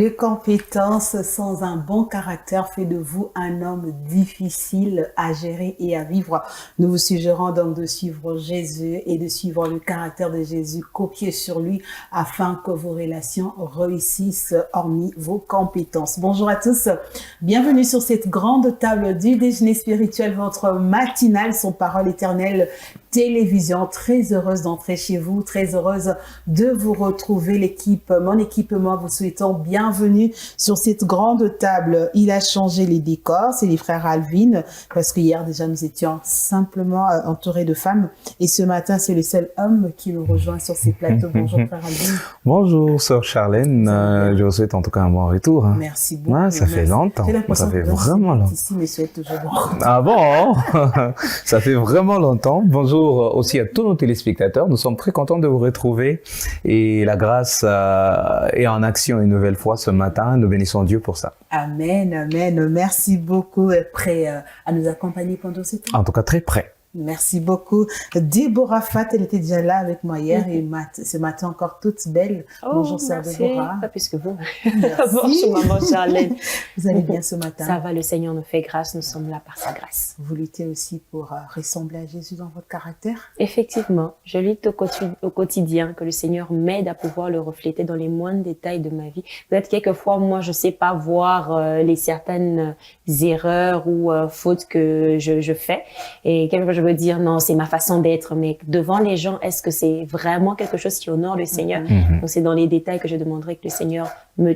Les compétences sans un bon caractère fait de vous un homme difficile à gérer et à vivre. Nous vous suggérons donc de suivre Jésus et de suivre le caractère de Jésus, copier sur lui afin que vos relations réussissent hormis vos compétences. Bonjour à tous, bienvenue sur cette grande table du déjeuner spirituel, votre matinale son parole éternelle télévision. Très heureuse d'entrer chez vous, très heureuse de vous retrouver. Mon équipe et moi vous souhaitons bienvenue sur cette grande table. Il a changé les décors, c'est les frères Alvin, parce qu'hier déjà nous étions simplement entourés de femmes et ce matin c'est le seul homme qui nous rejoint sur ces plateaux. Bonjour frère Alvin. Bonjour sœur Charlène, je vous souhaite en tout cas un bon retour. Merci beaucoup. Ouais, ça fait longtemps, ça fait vraiment longtemps. Ici, mais souhaite toujours bon. Ah bon? Ça fait vraiment longtemps. Bonjour aussi à tous nos téléspectateurs. Nous sommes très contents de vous retrouver et la grâce est en action une nouvelle fois ce matin. Nous bénissons Dieu pour ça. Amen, amen. Merci beaucoup. Prêt à nous accompagner pendant ce temps? En tout cas, très prêt. Merci beaucoup. Déborah Fat, elle était déjà là avec moi hier et ce matin encore toute belle. Bonjour sœur Déborah. Pas plus que vous. Merci. Bonjour maman Charlène. Vous allez bien ce matin? Ça va, le Seigneur nous fait grâce, nous sommes là par sa grâce. Vous luttez aussi pour ressembler à Jésus dans votre caractère? Effectivement, je lutte au quotidien, que le Seigneur m'aide à pouvoir le refléter dans les moindres détails de ma vie. Peut-être quelquefois, moi, je sais pas voir les certaines erreurs ou fautes que je fais. Et quelquefois, je veux dire, non, c'est ma façon d'être. Mais devant les gens, est-ce que c'est vraiment quelque chose qui honore le Seigneur? Donc, c'est dans les détails que je demanderai que le Seigneur me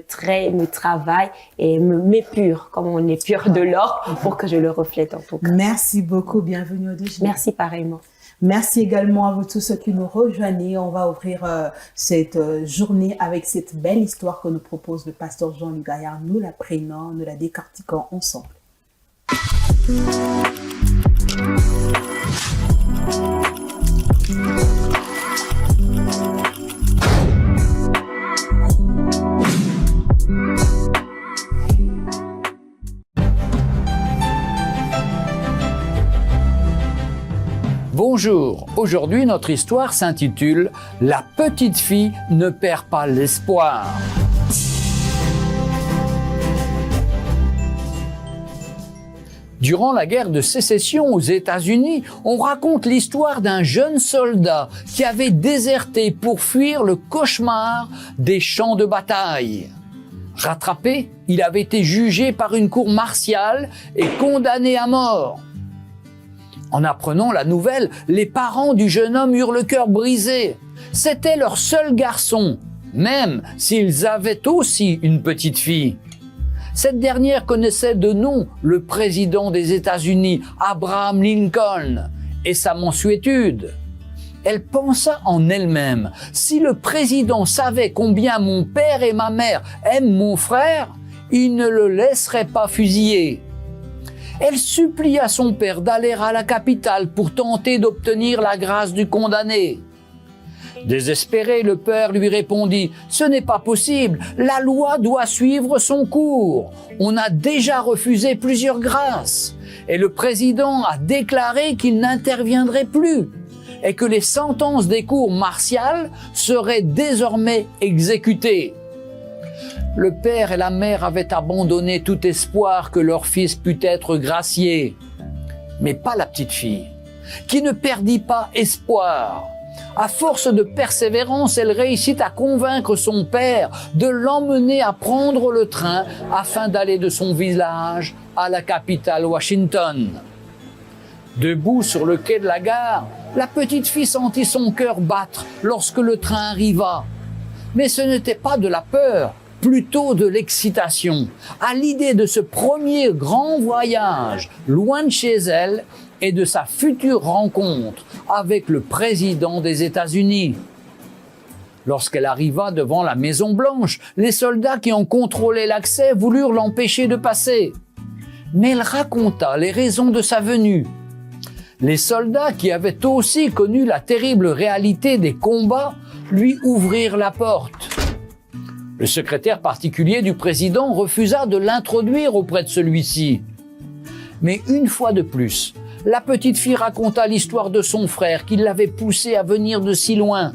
travaille et m'épure, comme on épure de l'or, pour que je le reflète en tout cas. Merci beaucoup. Bienvenue au déjeuner. Merci pareillement. Merci également à vous tous ceux qui nous rejoignent. On va ouvrir cette journée avec cette belle histoire que nous propose le pasteur Jean-Luc Gaillard. Nous la prenons, nous la décortiquons ensemble. Bonjour, aujourd'hui notre histoire s'intitule « La petite fille ne perd pas l'espoir ». Durant la guerre de sécession aux États-Unis, on raconte l'histoire d'un jeune soldat qui avait déserté pour fuir le cauchemar des champs de bataille. Rattrapé, il avait été jugé par une cour martiale et condamné à mort. En apprenant la nouvelle, les parents du jeune homme eurent le cœur brisé. C'était leur seul garçon, même s'ils avaient aussi une petite fille. Cette dernière connaissait de nom le président des États-Unis, Abraham Lincoln, et sa mansuétude. Elle pensa en elle-même, si le président savait combien mon père et ma mère aiment mon frère, il ne le laisserait pas fusiller. Elle supplia son père d'aller à la capitale pour tenter d'obtenir la grâce du condamné. Désespéré, le père lui répondit « Ce n'est pas possible, la loi doit suivre son cours. On a déjà refusé plusieurs grâces. » Et le président a déclaré qu'il n'interviendrait plus et que les sentences des cours martiales seraient désormais exécutées. Le père et la mère avaient abandonné tout espoir que leur fils pût être gracié. Mais pas la petite fille, qui ne perdit pas espoir. À force de persévérance, elle réussit à convaincre son père de l'emmener à prendre le train afin d'aller de son village à la capitale Washington. Debout sur le quai de la gare, la petite fille sentit son cœur battre lorsque le train arriva. Mais ce n'était pas de la peur, plutôt de l'excitation, à l'idée de ce premier grand voyage loin de chez elle et de sa future rencontre avec le président des États-Unis. Lorsqu'elle arriva devant la Maison Blanche, les soldats qui en contrôlaient l'accès voulurent l'empêcher de passer. Mais elle raconta les raisons de sa venue. Les soldats, qui avaient aussi connu la terrible réalité des combats, lui ouvrirent la porte. Le secrétaire particulier du président refusa de l'introduire auprès de celui-ci. Mais une fois de plus, la petite fille raconta l'histoire de son frère qui l'avait poussée à venir de si loin.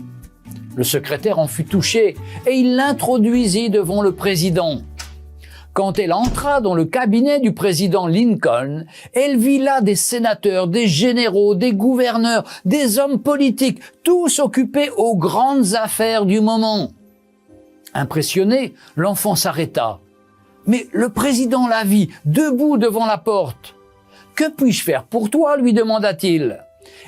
Le secrétaire en fut touché et il l'introduisit devant le président. Quand elle entra dans le cabinet du président Lincoln, elle vit là des sénateurs, des généraux, des gouverneurs, des hommes politiques, tous occupés aux grandes affaires du moment. Impressionné, l'enfant s'arrêta. Mais le président la vit, debout devant la porte. « Que puis-je faire pour toi ?» lui demanda-t-il.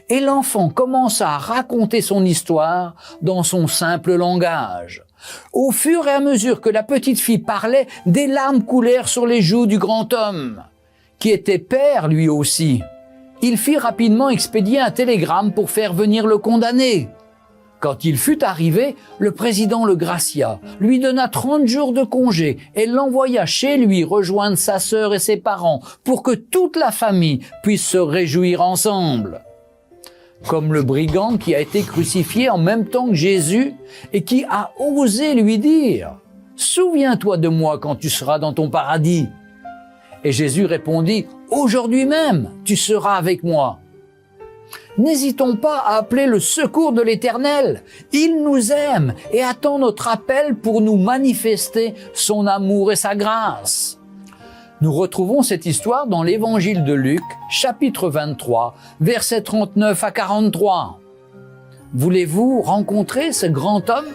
Et l'enfant commença à raconter son histoire dans son simple langage. Au fur et à mesure que la petite fille parlait, des larmes coulèrent sur les joues du grand homme, qui était père lui aussi. Il fit rapidement expédier un télégramme pour faire venir le condamné. Quand il fut arrivé, le président le gracia, lui donna 30 jours de congé et l'envoya chez lui rejoindre sa sœur et ses parents pour que toute la famille puisse se réjouir ensemble. Comme le brigand qui a été crucifié en même temps que Jésus et qui a osé lui dire « Souviens-toi de moi quand tu seras dans ton paradis ». Et Jésus répondit « Aujourd'hui même, tu seras avec moi ». N'hésitons pas à appeler le secours de l'Éternel. Il nous aime et attend notre appel pour nous manifester son amour et sa grâce. Nous retrouvons cette histoire dans l'évangile de Luc, chapitre 23, versets 39 à 43. Voulez-vous rencontrer ce grand homme?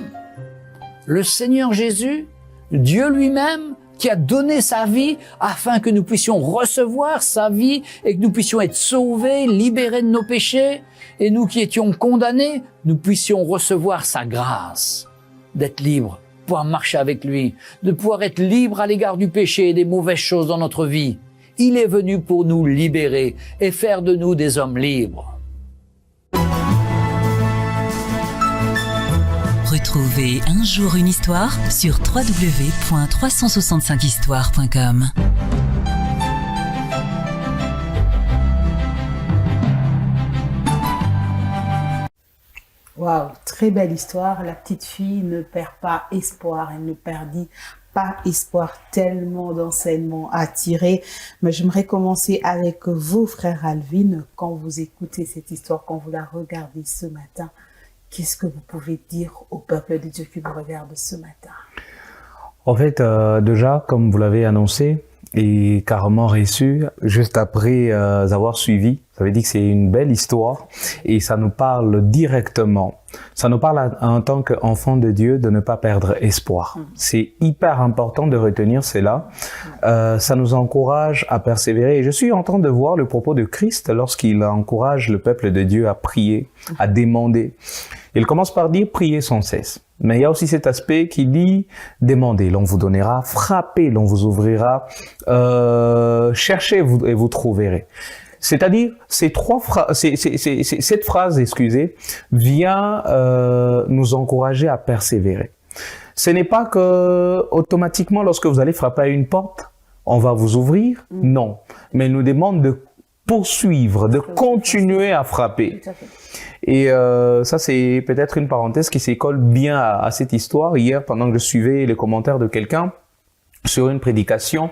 Le Seigneur Jésus, Dieu lui-même, qui a donné sa vie afin que nous puissions recevoir sa vie et que nous puissions être sauvés, libérés de nos péchés, et nous qui étions condamnés, nous puissions recevoir sa grâce, d'être libres, pouvoir marcher avec lui, de pouvoir être libres à l'égard du péché et des mauvaises choses dans notre vie. Il est venu pour nous libérer et faire de nous des hommes libres. Retrouvez Un jour une histoire sur www.365histoire.com. Waouh, très belle histoire. La petite fille ne perd pas espoir, elle ne perdit pas espoir, tellement d'enseignements à tirer. Mais j'aimerais commencer avec vous, frère Alvin. Quand vous écoutez cette histoire, quand vous la regardez ce matin, qu'est-ce que vous pouvez dire au peuple de Dieu qui vous regarde ce matin? En fait, déjà, comme vous l'avez annoncé et carrément reçu, juste après avoir suivi, ça veut dire que c'est une belle histoire et ça nous parle directement. Ça nous parle en tant qu'enfant de Dieu de ne pas perdre espoir. C'est hyper important de retenir cela. Ça nous encourage à persévérer. Et je suis en train de voir le propos de Christ lorsqu'il encourage le peuple de Dieu à prier, à demander. Il commence par dire « priez sans cesse ». Mais il y a aussi cet aspect qui dit « demandez, l'on vous donnera, frappez, l'on vous ouvrira, cherchez et vous trouverez ». C'est-à-dire, cette phrase, vient nous encourager à persévérer. Ce n'est pas que automatiquement, lorsque vous allez frapper à une porte, on va vous ouvrir. Non, mais il nous demande de poursuivre, de continuer à frapper. Et ça, c'est peut-être une parenthèse qui s'école bien à cette histoire. Hier, pendant que je suivais les commentaires de quelqu'un sur une prédication,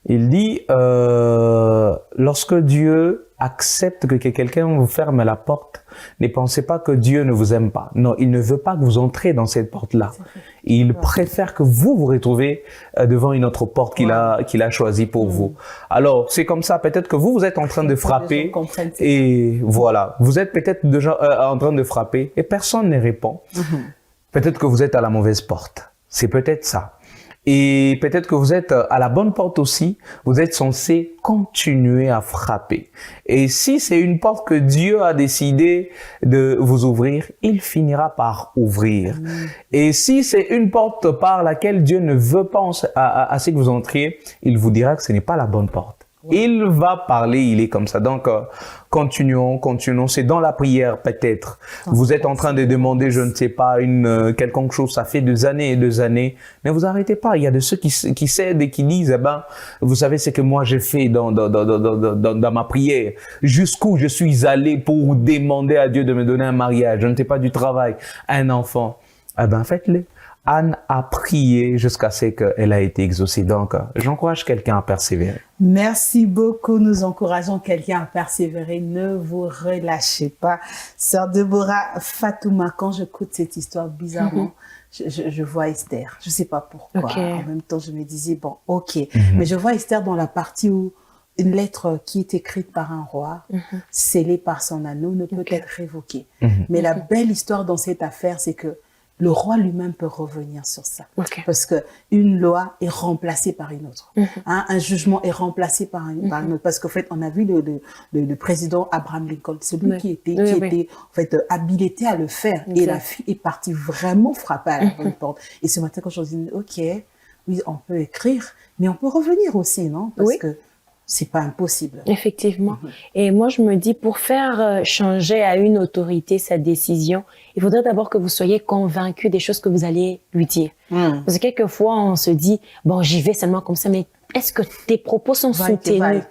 il dit lorsque Dieu accepte que quelqu'un vous ferme la porte, ne pensez pas que Dieu ne vous aime pas. Non, il ne veut pas que vous entrez dans cette porte-là. Il préfère que vous vous retrouvez devant une autre porte qu'il a choisie pour vous. Alors, c'est comme ça, peut-être que vous êtes en train de frapper et voilà, vous êtes peut-être déjà en train de frapper et personne ne répond. Peut-être que vous êtes à la mauvaise porte. C'est peut-être ça. Et peut-être que vous êtes à la bonne porte aussi, vous êtes censé continuer à frapper. Et si c'est une porte que Dieu a décidé de vous ouvrir, il finira par ouvrir. Et si c'est une porte par laquelle Dieu ne veut pas assez que vous entriez, il vous dira que ce n'est pas la bonne porte. Il va parler, il est comme ça. Donc, continuons. C'est dans la prière peut-être. Vous êtes en train de demander, je ne sais pas, quelconque chose. Ça fait des années et des années. Mais vous arrêtez pas. Il y a de ceux qui cèdent et qui disent, eh ben, vous savez ce que moi j'ai fait dans ma prière. Jusqu'où je suis allé pour demander à Dieu de me donner un mariage. Je ne sais pas, du travail, un enfant. Eh ben, faites-le. Anne a prié jusqu'à ce qu'elle a été exaucée. Donc, j'encourage quelqu'un à persévérer. Merci beaucoup. Nous encourageons quelqu'un à persévérer. Ne vous relâchez pas. Sœur Deborah Fatouma, quand j'écoute cette histoire, bizarrement, je vois Esther. Je sais pas pourquoi. Okay. En même temps, je me disais, bon, ok. Mais je vois Esther dans la partie où une lettre qui est écrite par un roi, scellée par son anneau, ne peut être révoquée. Mais la belle histoire dans cette affaire, c'est que le roi lui-même peut revenir sur ça. Parce que une loi est remplacée par une autre. Un jugement est remplacé par une autre. Parce qu'en fait, on a vu le président Abraham Lincoln, celui qui était en fait habilité à le faire. Et la fille est partie vraiment frapper à la bonne porte. Et ce matin, quand je me dis, ok, oui, on peut écrire, mais on peut revenir aussi, non? Parce que c'est pas impossible. Effectivement. Et moi, je me dis, pour faire changer à une autorité sa décision, il faudrait d'abord que vous soyez convaincu des choses que vous allez lui dire. Parce que quelquefois, on se dit, bon, j'y vais seulement comme ça, mais est-ce que tes propos sont soutenus?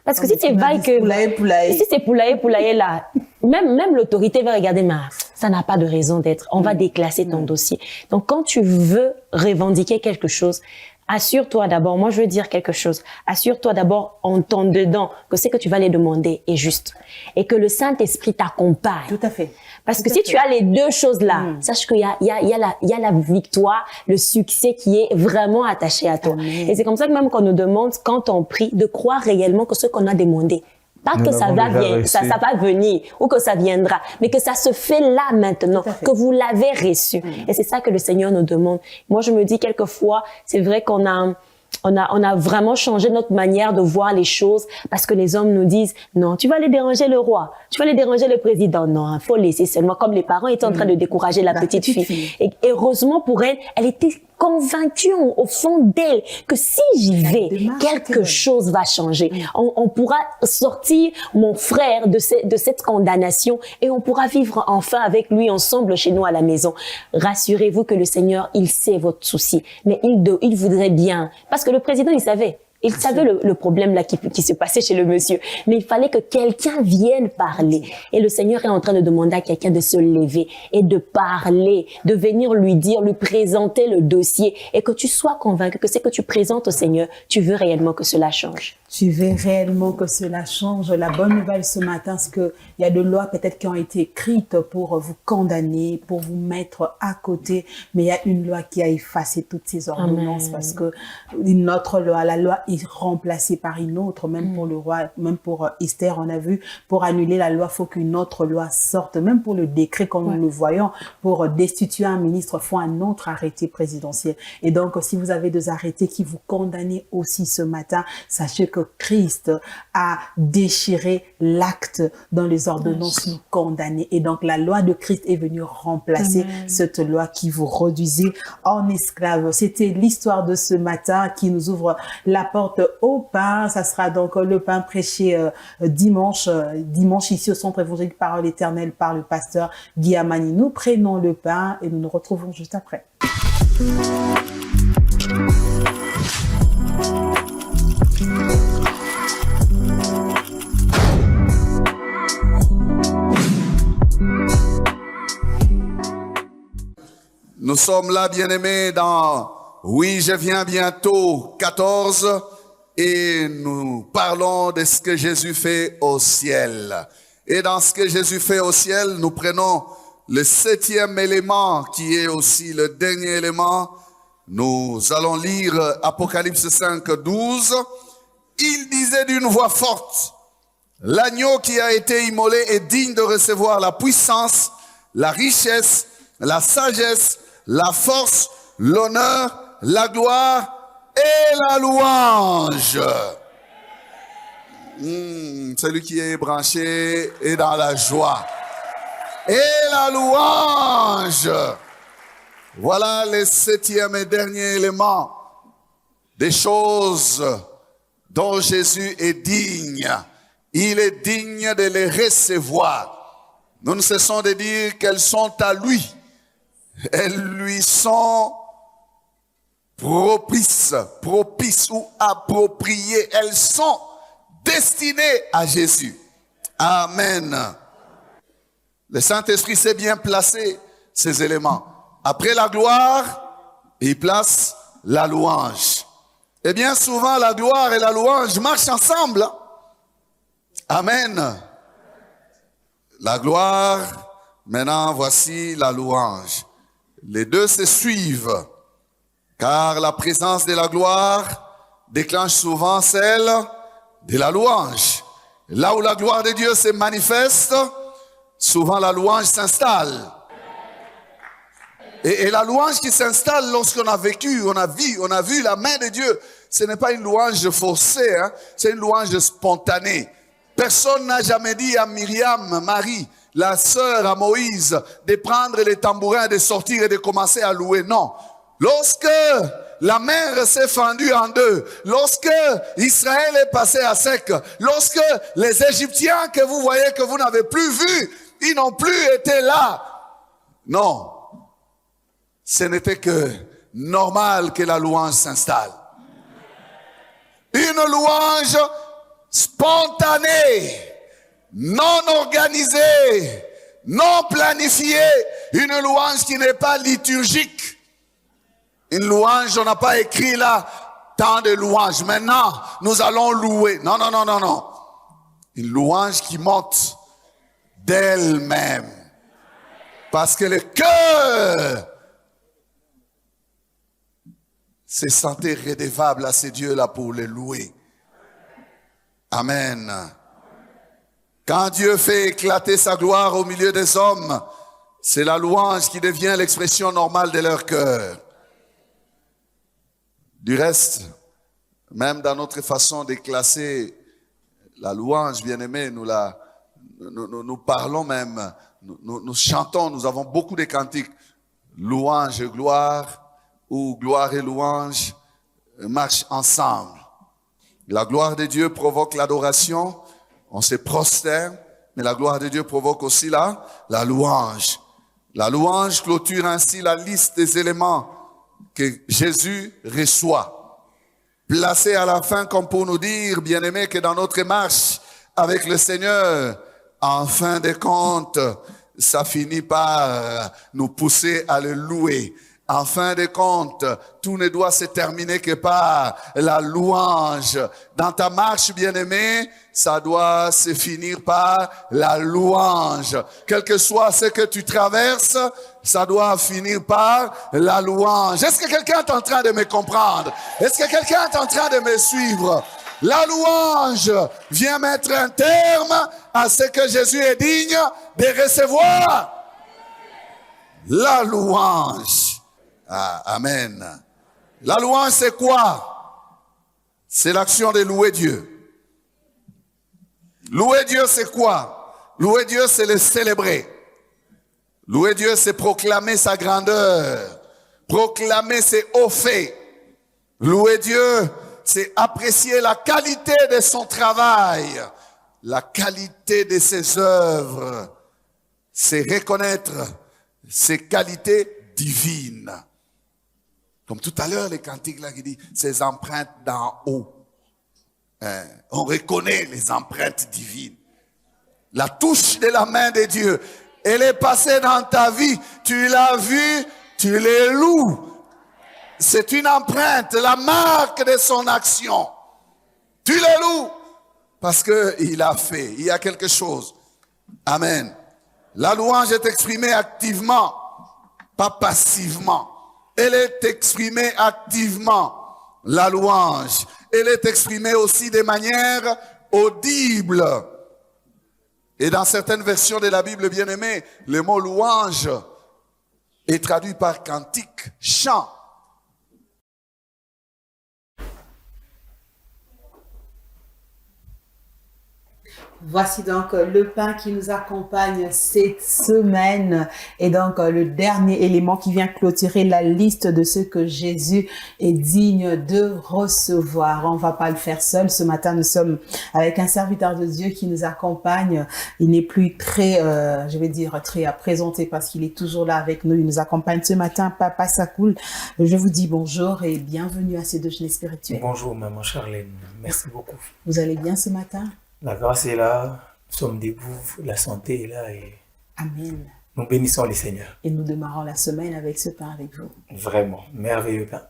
Parce que si c'est vague si c'est poulailler là, même l'autorité va regarder, mais ça n'a pas de raison d'être. On va déclasser ton dossier. Donc, quand tu veux revendiquer quelque chose, assure-toi d'abord, moi je veux dire quelque chose, assure-toi d'abord en ton dedans que ce que tu vas les demander est juste et que le Saint-Esprit t'accompagne. Tout à fait. Parce que si tu as les deux choses là, sache qu'il y a la victoire, le succès qui est vraiment attaché à toi. Amen. Et c'est comme ça que même qu'on nous demande, quand on prie, de croire réellement que ce qu'on a demandé, pas que ça va venir ou que ça viendra, mais que ça se fait là maintenant, que vous l'avez reçu. Et c'est ça que le Seigneur nous demande. Moi, je me dis quelquefois, c'est vrai qu'on a vraiment changé notre manière de voir les choses parce que les hommes nous disent non, tu vas aller déranger le roi, tu vas aller déranger le président. Non, il faut laisser seulement, comme les parents étaient en train de décourager la petite fille. Et heureusement pour elle, elle était convaincue au fond d'elle que si j'y vais, quelque chose va changer. On pourra sortir mon frère de cette condamnation et on pourra vivre enfin avec lui ensemble chez nous à la maison. Rassurez-vous que le Seigneur, il sait votre souci, mais il voudrait bien. Parce que le président, il savait. Il savait le problème là qui se passait chez le monsieur. Mais il fallait que quelqu'un vienne parler. Et le Seigneur est en train de demander à quelqu'un de se lever et de parler, de venir lui dire, lui présenter le dossier et que tu sois convaincu que ce que tu présentes au Seigneur, tu veux réellement que cela change. Tu veux réellement que cela change. La bonne nouvelle ce matin, c'est qu'il y a des lois peut-être qui ont été écrites pour vous condamner, pour vous mettre à côté. Mais il y a une loi qui a effacé toutes ces ordonnances. Amen. Parce que une autre loi, la loi est remplacée par une autre. Même pour le roi, même pour Esther, on a vu, pour annuler la loi, il faut qu'une autre loi sorte. Même pour le décret, comme nous le voyons, pour destituer un ministre, il faut un autre arrêté présidentiel. Et donc, si vous avez des arrêtés qui vous condamnent aussi ce matin, sachez que Christ a déchiré l'acte dans les ordonnances nous condamner. Et donc, la loi de Christ est venue remplacer cette loi qui vous réduisait en esclave. C'était l'histoire de ce matin qui nous ouvre la porte au pain. Ça sera donc le pain prêché dimanche ici au Centre évangélique Parole éternelle par le pasteur Guy Amani. Nous prenons le pain et nous nous retrouvons juste après. Nous sommes là, bien-aimés, dans « Oui, je viens bientôt » 14, et nous parlons de ce que Jésus fait au ciel. Et dans ce que Jésus fait au ciel, nous prenons le 7e élément, qui est aussi le dernier élément. Nous allons lire Apocalypse 5, 12. Il disait d'une voix forte, « L'agneau qui a été immolé est digne de recevoir la puissance, la richesse, la sagesse, la force, l'honneur, la gloire et la louange. » Celui qui est branché est dans la joie. Et la louange. Voilà le 7e et dernier élément des choses dont Jésus est digne. Il est digne de les recevoir. Nous ne cessons de dire qu'elles sont à lui. Elles lui sont propices ou appropriées. Elles sont destinées à Jésus. Amen. Le Saint-Esprit s'est bien placé ces éléments. Après la gloire, il place la louange. Et bien souvent, la gloire et la louange marchent ensemble. Amen. La gloire, maintenant voici la louange. Les deux se suivent, car la présence de la gloire déclenche souvent celle de la louange. Là où la gloire de Dieu se manifeste, souvent la louange s'installe. Et la louange qui s'installe lorsqu'on a vécu, on a vu la main de Dieu, ce n'est pas une louange forcée, hein, c'est une louange spontanée. Personne n'a jamais dit à Myriam, Marie, la sœur à Moïse, de prendre les tambourins, de sortir et de commencer à louer. Non. Lorsque la mer s'est fendue en deux, lorsque Israël est passé à sec, lorsque les Égyptiens que vous voyez, que vous n'avez plus vus, ils n'ont plus été là. Non. Ce n'était que normal que la louange s'installe. Une louange spontanée, non organisée, non planifiée, une louange qui n'est pas liturgique. Une louange, on n'a pas écrit là tant de louanges. Maintenant, nous allons louer. Non, non, non, non, non. Une louange qui monte d'elle-même. Parce que le cœur se sentait redevable à ces dieux-là pour les louer. Amen. Quand Dieu fait éclater sa gloire au milieu des hommes, c'est la louange qui devient l'expression normale de leur cœur. Du reste, même dans notre façon de classer la louange, bien-aimé, nous parlons même, nous chantons, nous avons beaucoup de cantiques. Louange et gloire, où gloire et louange marchent ensemble. La gloire de Dieu provoque l'adoration, on se prosterne, mais la gloire de Dieu provoque aussi la louange. La louange clôture ainsi la liste des éléments que Jésus reçoit. Placé à la fin comme pour nous dire, bien-aimés, que dans notre marche avec le Seigneur, en fin de compte, ça finit par nous pousser à le louer. En fin de compte, tout ne doit se terminer que par la louange. Dans ta marche, bien-aimé, ça doit se finir par la louange. Quel que soit ce que tu traverses, ça doit finir par la louange. Est-ce que quelqu'un est en train de me comprendre? Est-ce que quelqu'un est en train de me suivre? La louange vient mettre un terme à ce que Jésus est digne de recevoir. La louange. Ah, amen. La louange, c'est quoi? C'est l'action de louer Dieu. Louer Dieu, c'est quoi? Louer Dieu, c'est le célébrer. Louer Dieu, c'est proclamer sa grandeur, proclamer ses hauts faits. Louer Dieu, c'est apprécier la qualité de son travail, la qualité de ses œuvres. C'est reconnaître ses qualités divines. Comme tout à l'heure, les cantiques là qui disent ces empreintes d'en haut. On reconnaît les empreintes divines. La touche de la main de Dieu. Elle est passée dans ta vie. Tu l'as vue, tu les loues. C'est une empreinte, la marque de son action. Tu les loues. Parce qu'il a fait, il y a quelque chose. Amen. La louange est exprimée activement, pas passivement. Elle est exprimée activement, la louange. Elle est exprimée aussi de manière audible. Et dans certaines versions de la Bible, bien-aimée, le mot louange est traduit par cantique, chant. Voici donc le pain qui nous accompagne cette semaine et donc le dernier élément qui vient clôturer la liste de ce que Jésus est digne de recevoir. On va pas le faire seul. Ce matin, nous sommes avec un serviteur de Dieu qui nous accompagne. Il n'est plus très, très à présenter parce qu'il est toujours là avec nous. Il nous accompagne ce matin. Papa Sakoul, je vous dis bonjour et bienvenue à ces déjeuners spirituels. Bonjour, maman Charlène. Merci beaucoup. Vous allez bien ce matin? La grâce est là, nous sommes debout, la santé est là. Et Amen. Nous bénissons le Seigneur. Et nous démarrons la semaine avec ce pain avec vous. Vraiment, merveilleux pain.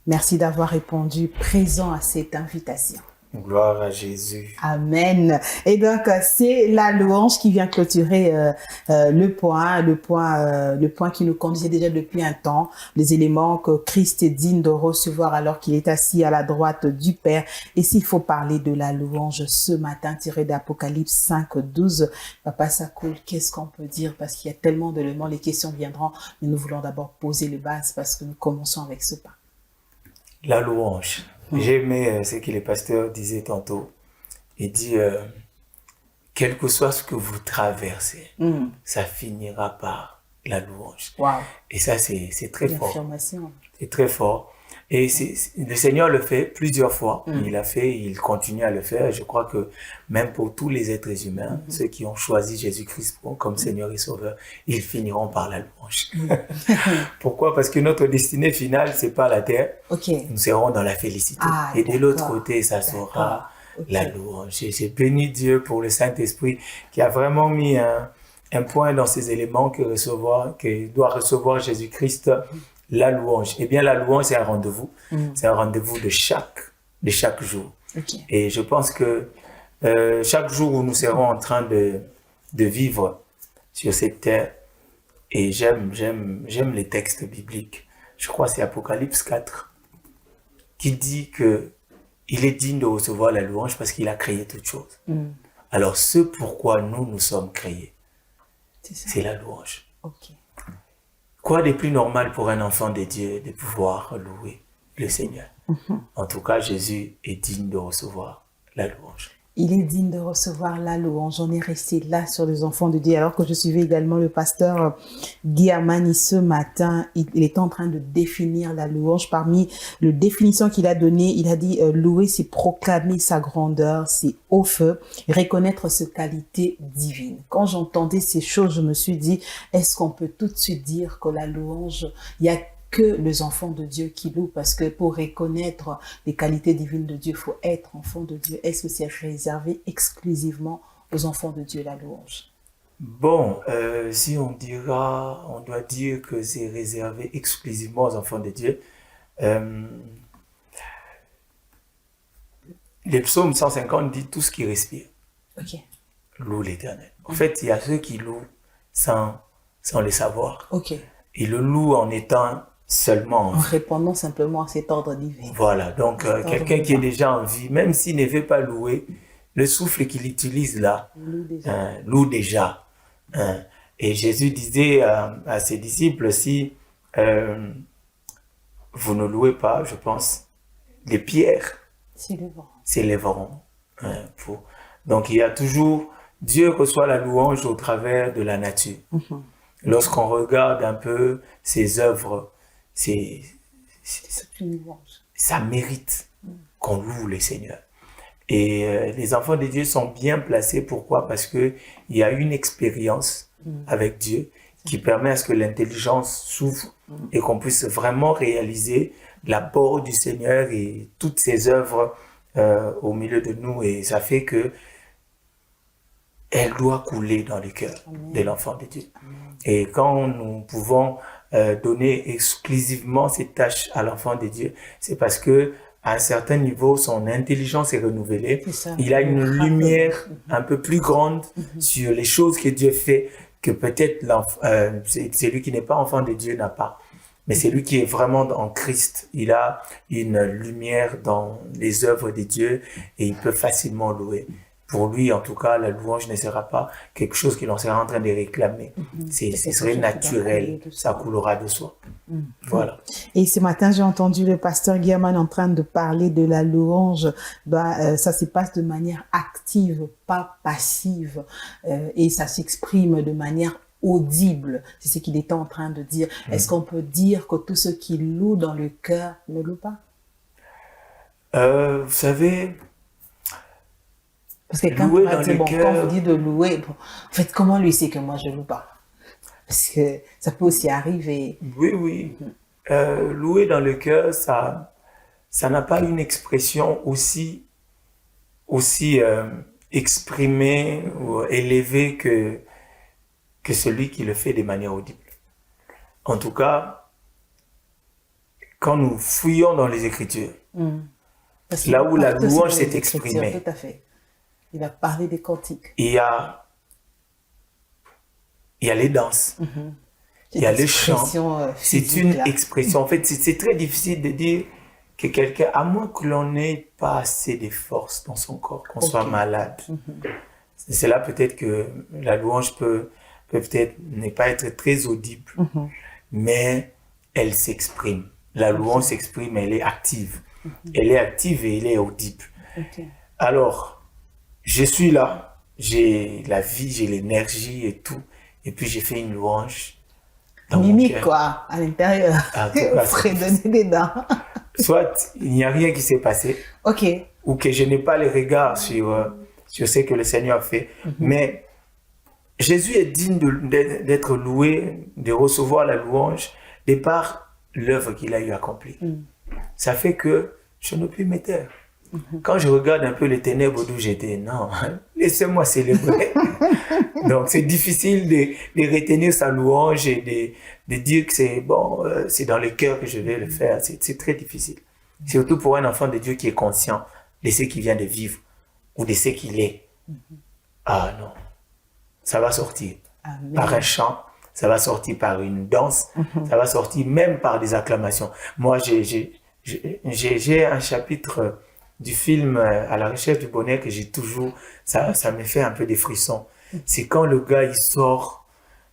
Merci d'avoir répondu présent à cette invitation. Gloire à Jésus. Amen. Et donc, c'est la louange qui vient clôturer le point qui nous conduisait déjà depuis un temps, les éléments que Christ est digne de recevoir alors qu'il est assis à la droite du Père. Et s'il faut parler de la louange ce matin, tiré d'Apocalypse 5, 12, Papa Sakoul, qu'est-ce qu'on peut dire? Parce qu'il y a tellement d'éléments, les questions viendront, mais nous voulons d'abord poser les bases parce que nous commençons avec ce pain. La louange. J'ai aimé ce que le pasteur disait tantôt. Il dit, quel que soit ce que vous traversez, ça finira par la louange. Wow. Et ça, c'est très fort. L'affirmation. C'est très fort. Et le Seigneur le fait plusieurs fois. Il continue à le faire. Je crois que même pour tous les êtres humains, ceux qui ont choisi Jésus-Christ comme Seigneur et Sauveur, ils finiront par la louange. Pourquoi? Parce que notre destinée finale, c'est pas la terre. Okay. Nous serons dans la félicité. Et de l'autre côté, ça sera la louange. Et j'ai béni Dieu pour le Saint-Esprit qui a vraiment mis un point dans ces éléments que doit recevoir Jésus-Christ. La louange. Eh bien, la louange, c'est un rendez-vous. C'est un rendez-vous de chaque jour. Okay. Et je pense que chaque jour où nous serons en train de vivre sur cette terre, et j'aime les textes bibliques. Je crois que c'est Apocalypse 4 qui dit que il est digne de recevoir la louange parce qu'il a créé toutes choses. Alors, ce pourquoi nous sommes créés, c'est la louange. Okay. Quoi de plus normal pour un enfant de Dieu de pouvoir louer le Seigneur? En tout cas, Jésus est digne de recevoir la louange. Il est digne de recevoir la louange. On est resté là sur les enfants de Dieu. Alors que je suivais également le pasteur Guy Amani ce matin, il est en train de définir la louange. Parmi les définitions qu'il a données, il a dit louer, c'est proclamer sa grandeur, c'est au feu, reconnaître ses qualités divines. Quand j'entendais ces choses, je me suis dit, est-ce qu'on peut tout de suite dire que la louange, il y a que les enfants de Dieu qui louent, parce que pour reconnaître les qualités divines de Dieu, il faut être enfant de Dieu. Est-ce que c'est réservé exclusivement aux enfants de Dieu, la louange? Bon, si on doit dire que c'est réservé exclusivement aux enfants de Dieu, les psaumes 150 dit tout ce qui respire. Okay. Loue l'Éternel. En fait, il y a ceux qui louent sans le savoir. Okay. Ils le louent en étant seulement en répondant simplement à cet ordre divin. Voilà, donc quelqu'un qui est déjà en vie, même s'il ne veut pas louer, le souffle qu'il utilise là, loue déjà. Et Jésus disait à ses disciples, si vous ne louez pas, je pense, les pierres s'élèveront. Donc il y a toujours, Dieu reçoit la louange au travers de la nature. Lorsqu'on regarde un peu ses œuvres, ça mérite qu'on loue le Seigneur. Et les enfants de Dieu sont bien placés. Pourquoi? Parce qu'il y a une expérience avec Dieu qui permet à ce que l'intelligence s'ouvre et qu'on puisse vraiment réaliser l'apport du Seigneur et toutes ses œuvres au milieu de nous. Et ça fait que elle doit couler dans le cœur de l'enfant de Dieu. Et quand nous pouvons donner exclusivement cette tâche à l'enfant de Dieu, c'est parce que à un certain niveau, son intelligence est renouvelée. Il a une lumière un peu plus grande sur les choses que Dieu fait, que peut-être celui qui n'est pas enfant de Dieu n'a pas. Mais c'est lui qui est vraiment en Christ. Il a une lumière dans les œuvres de Dieu et il peut facilement louer. Pour lui, en tout cas, la louange ne sera pas quelque chose que l'on sera en train de réclamer. Ce serait naturel, ça coulera de soi. Voilà. Et ce matin, j'ai entendu le pasteur Guillerman en train de parler de la louange. Ça se passe de manière active, pas passive. Et ça s'exprime de manière audible. C'est ce qu'il était en train de dire. Est-ce qu'on peut dire que tous ceux qui louent dans le cœur ne louent pas? Vous savez... Parce que quand vous dites de louer, en fait, comment lui sait que moi je loue pas? Parce que ça peut aussi arriver. Oui. Louer dans le cœur, ça n'a pas une expression aussi exprimée ou élevée que celui qui le fait de manière audible. En tout cas, quand nous fouillons dans les Écritures, Parce là qu'il où la porte aussi louange dans s'est les Écritures, exprimée, tout à fait. Il a parlé des cantiques. il y a les danses, il y a les chants. C'est une expression. En fait, c'est très difficile de dire que quelqu'un, à moins que l'on n'ait pas assez de force dans son corps, qu'on soit malade. C'est là peut-être que la louange peut peut-être ne pas être très audible, mais elle s'exprime. La louange s'exprime, elle est active. Elle est active et elle est audible. Alors, je suis là, j'ai la vie, j'ai l'énergie et tout, et puis j'ai fait une louange. Mimique, quoi, à l'intérieur. Fredonner des dents. Soit il n'y a rien qui s'est passé, ou que je n'ai pas le regard sur ce que le Seigneur a fait, mais Jésus est digne d'être loué, de recevoir la louange, de par l'œuvre qu'il a eu accomplie. Ça fait que je ne peux me taire. Quand je regarde un peu les ténèbres d'où j'étais, non, laissez-moi célébrer. Donc c'est difficile de retenir sa louange et de dire que c'est bon, c'est dans le cœur que je vais le faire. C'est très difficile. Surtout pour un enfant de Dieu qui est conscient de ce qu'il vient de vivre ou de ce qu'il est. Ah non, ça va sortir par un chant, ça va sortir par une danse, ça va sortir même par des acclamations. Moi, j'ai un chapitre du film À la recherche du bonheur que j'ai toujours, ça me fait un peu des frissons. C'est quand le gars, il sort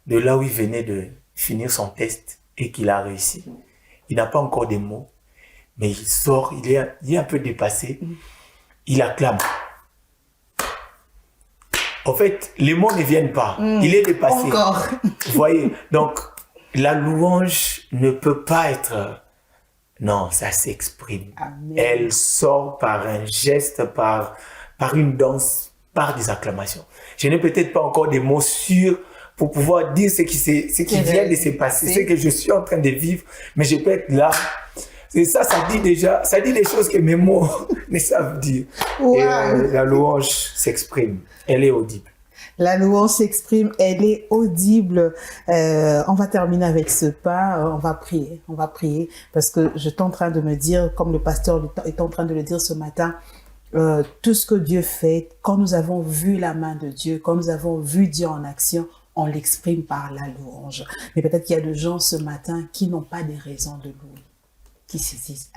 de là où il venait de finir son test et qu'il a réussi. Il n'a pas encore des mots, mais il sort, il est un peu dépassé, il acclame. En fait, les mots ne viennent pas, il est dépassé. Encore. Vous voyez, donc la louange ne peut pas être... Non, ça s'exprime. Elle sort par un geste, par une danse, par des acclamations. Je n'ai peut-être pas encore des mots sûrs pour pouvoir dire ce qui vient de se passer, ce que je suis en train de vivre, mais je peux être là. C'est ça, ça dit des choses que mes mots ne savent dire. Wow. Et la louange s'exprime, elle est audible. La louange s'exprime, elle est audible. On va terminer avec ce pas. On va prier, parce que j'étais en train de me dire, comme le pasteur est en train de le dire ce matin, tout ce que Dieu fait, quand nous avons vu la main de Dieu, quand nous avons vu Dieu en action, on l'exprime par la louange. Mais peut-être qu'il y a des gens ce matin qui n'ont pas des raisons de louer, qui se disent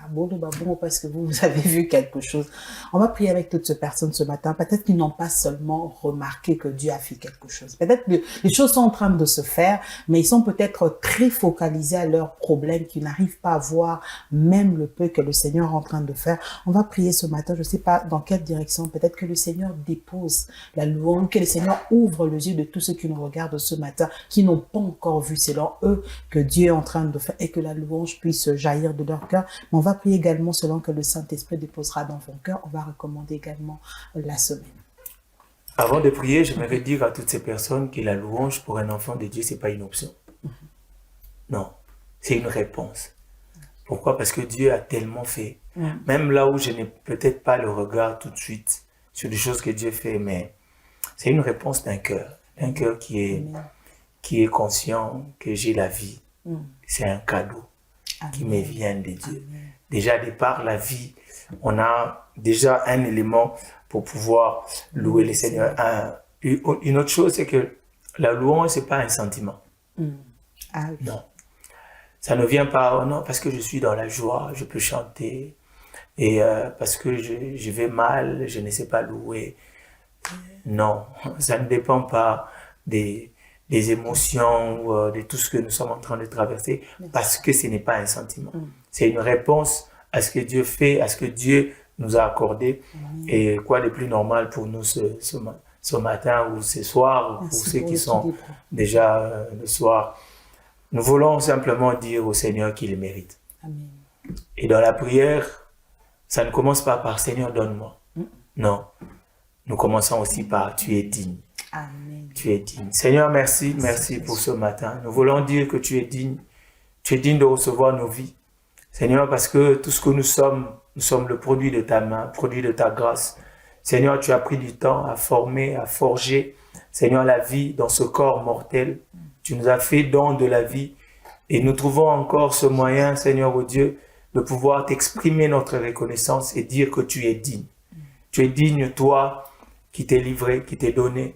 bon, parce que vous avez vu quelque chose. On va prier avec toutes ces personnes ce matin. Peut-être qu'ils n'ont pas seulement remarqué que Dieu a fait quelque chose. Peut-être que les choses sont en train de se faire, mais ils sont peut-être très focalisés à leurs problèmes, qu'ils n'arrivent pas à voir même le peu que le Seigneur est en train de faire. On va prier ce matin. Je ne sais pas dans quelle direction. Peut-être que le Seigneur dépose la louange, que le Seigneur ouvre les yeux de tous ceux qui nous regardent ce matin, qui n'ont pas encore vu selon eux que Dieu est en train de faire et que la louange puisse jaillir de leur cœur. Mais on va prier également selon que le Saint-Esprit déposera dans ton cœur. On va recommander également la semaine. Avant de prier, j'aimerais dire à toutes ces personnes que la louange pour un enfant de Dieu, ce n'est pas une option. Non, c'est une réponse. Pourquoi? Parce que Dieu a tellement fait. Même là où je n'ai peut-être pas le regard tout de suite sur des choses que Dieu fait, mais c'est une réponse d'un cœur qui est conscient que j'ai la vie. C'est un cadeau qui me vient de Dieu. Déjà, de par la vie, on a déjà un élément pour pouvoir louer le Seigneur. Une autre chose, c'est que la louange, ce n'est pas un sentiment. Non. Ça ne vient pas, non, parce que je suis dans la joie, je peux chanter. Et parce que je vais mal, je ne sais pas louer. Non, ça ne dépend pas des émotions ou de tout ce que nous sommes en train de traverser, parce que ce n'est pas un sentiment. C'est une réponse à ce que Dieu fait, à ce que Dieu nous a accordé. Et quoi de plus normal pour nous ce matin ou ce soir, ou pour ceux qui sont déjà le soir. Nous voulons simplement dire au Seigneur qu'il mérite. Amen. Et dans la prière, ça ne commence pas par « Seigneur, donne-moi ». Non, nous commençons aussi par « Tu es digne ». Amen. Tu es digne. Seigneur, merci pour ce matin. Nous voulons dire que tu es digne de recevoir nos vies. Seigneur, parce que tout ce que nous sommes le produit de ta main, produit de ta grâce. Seigneur, tu as pris du temps à former, à forger, Seigneur, la vie dans ce corps mortel. Tu nous as fait don de la vie et nous trouvons encore ce moyen, Seigneur, oh Dieu, de pouvoir t'exprimer notre reconnaissance et dire que tu es digne. Tu es digne, toi, qui t'es livré, qui t'es donné,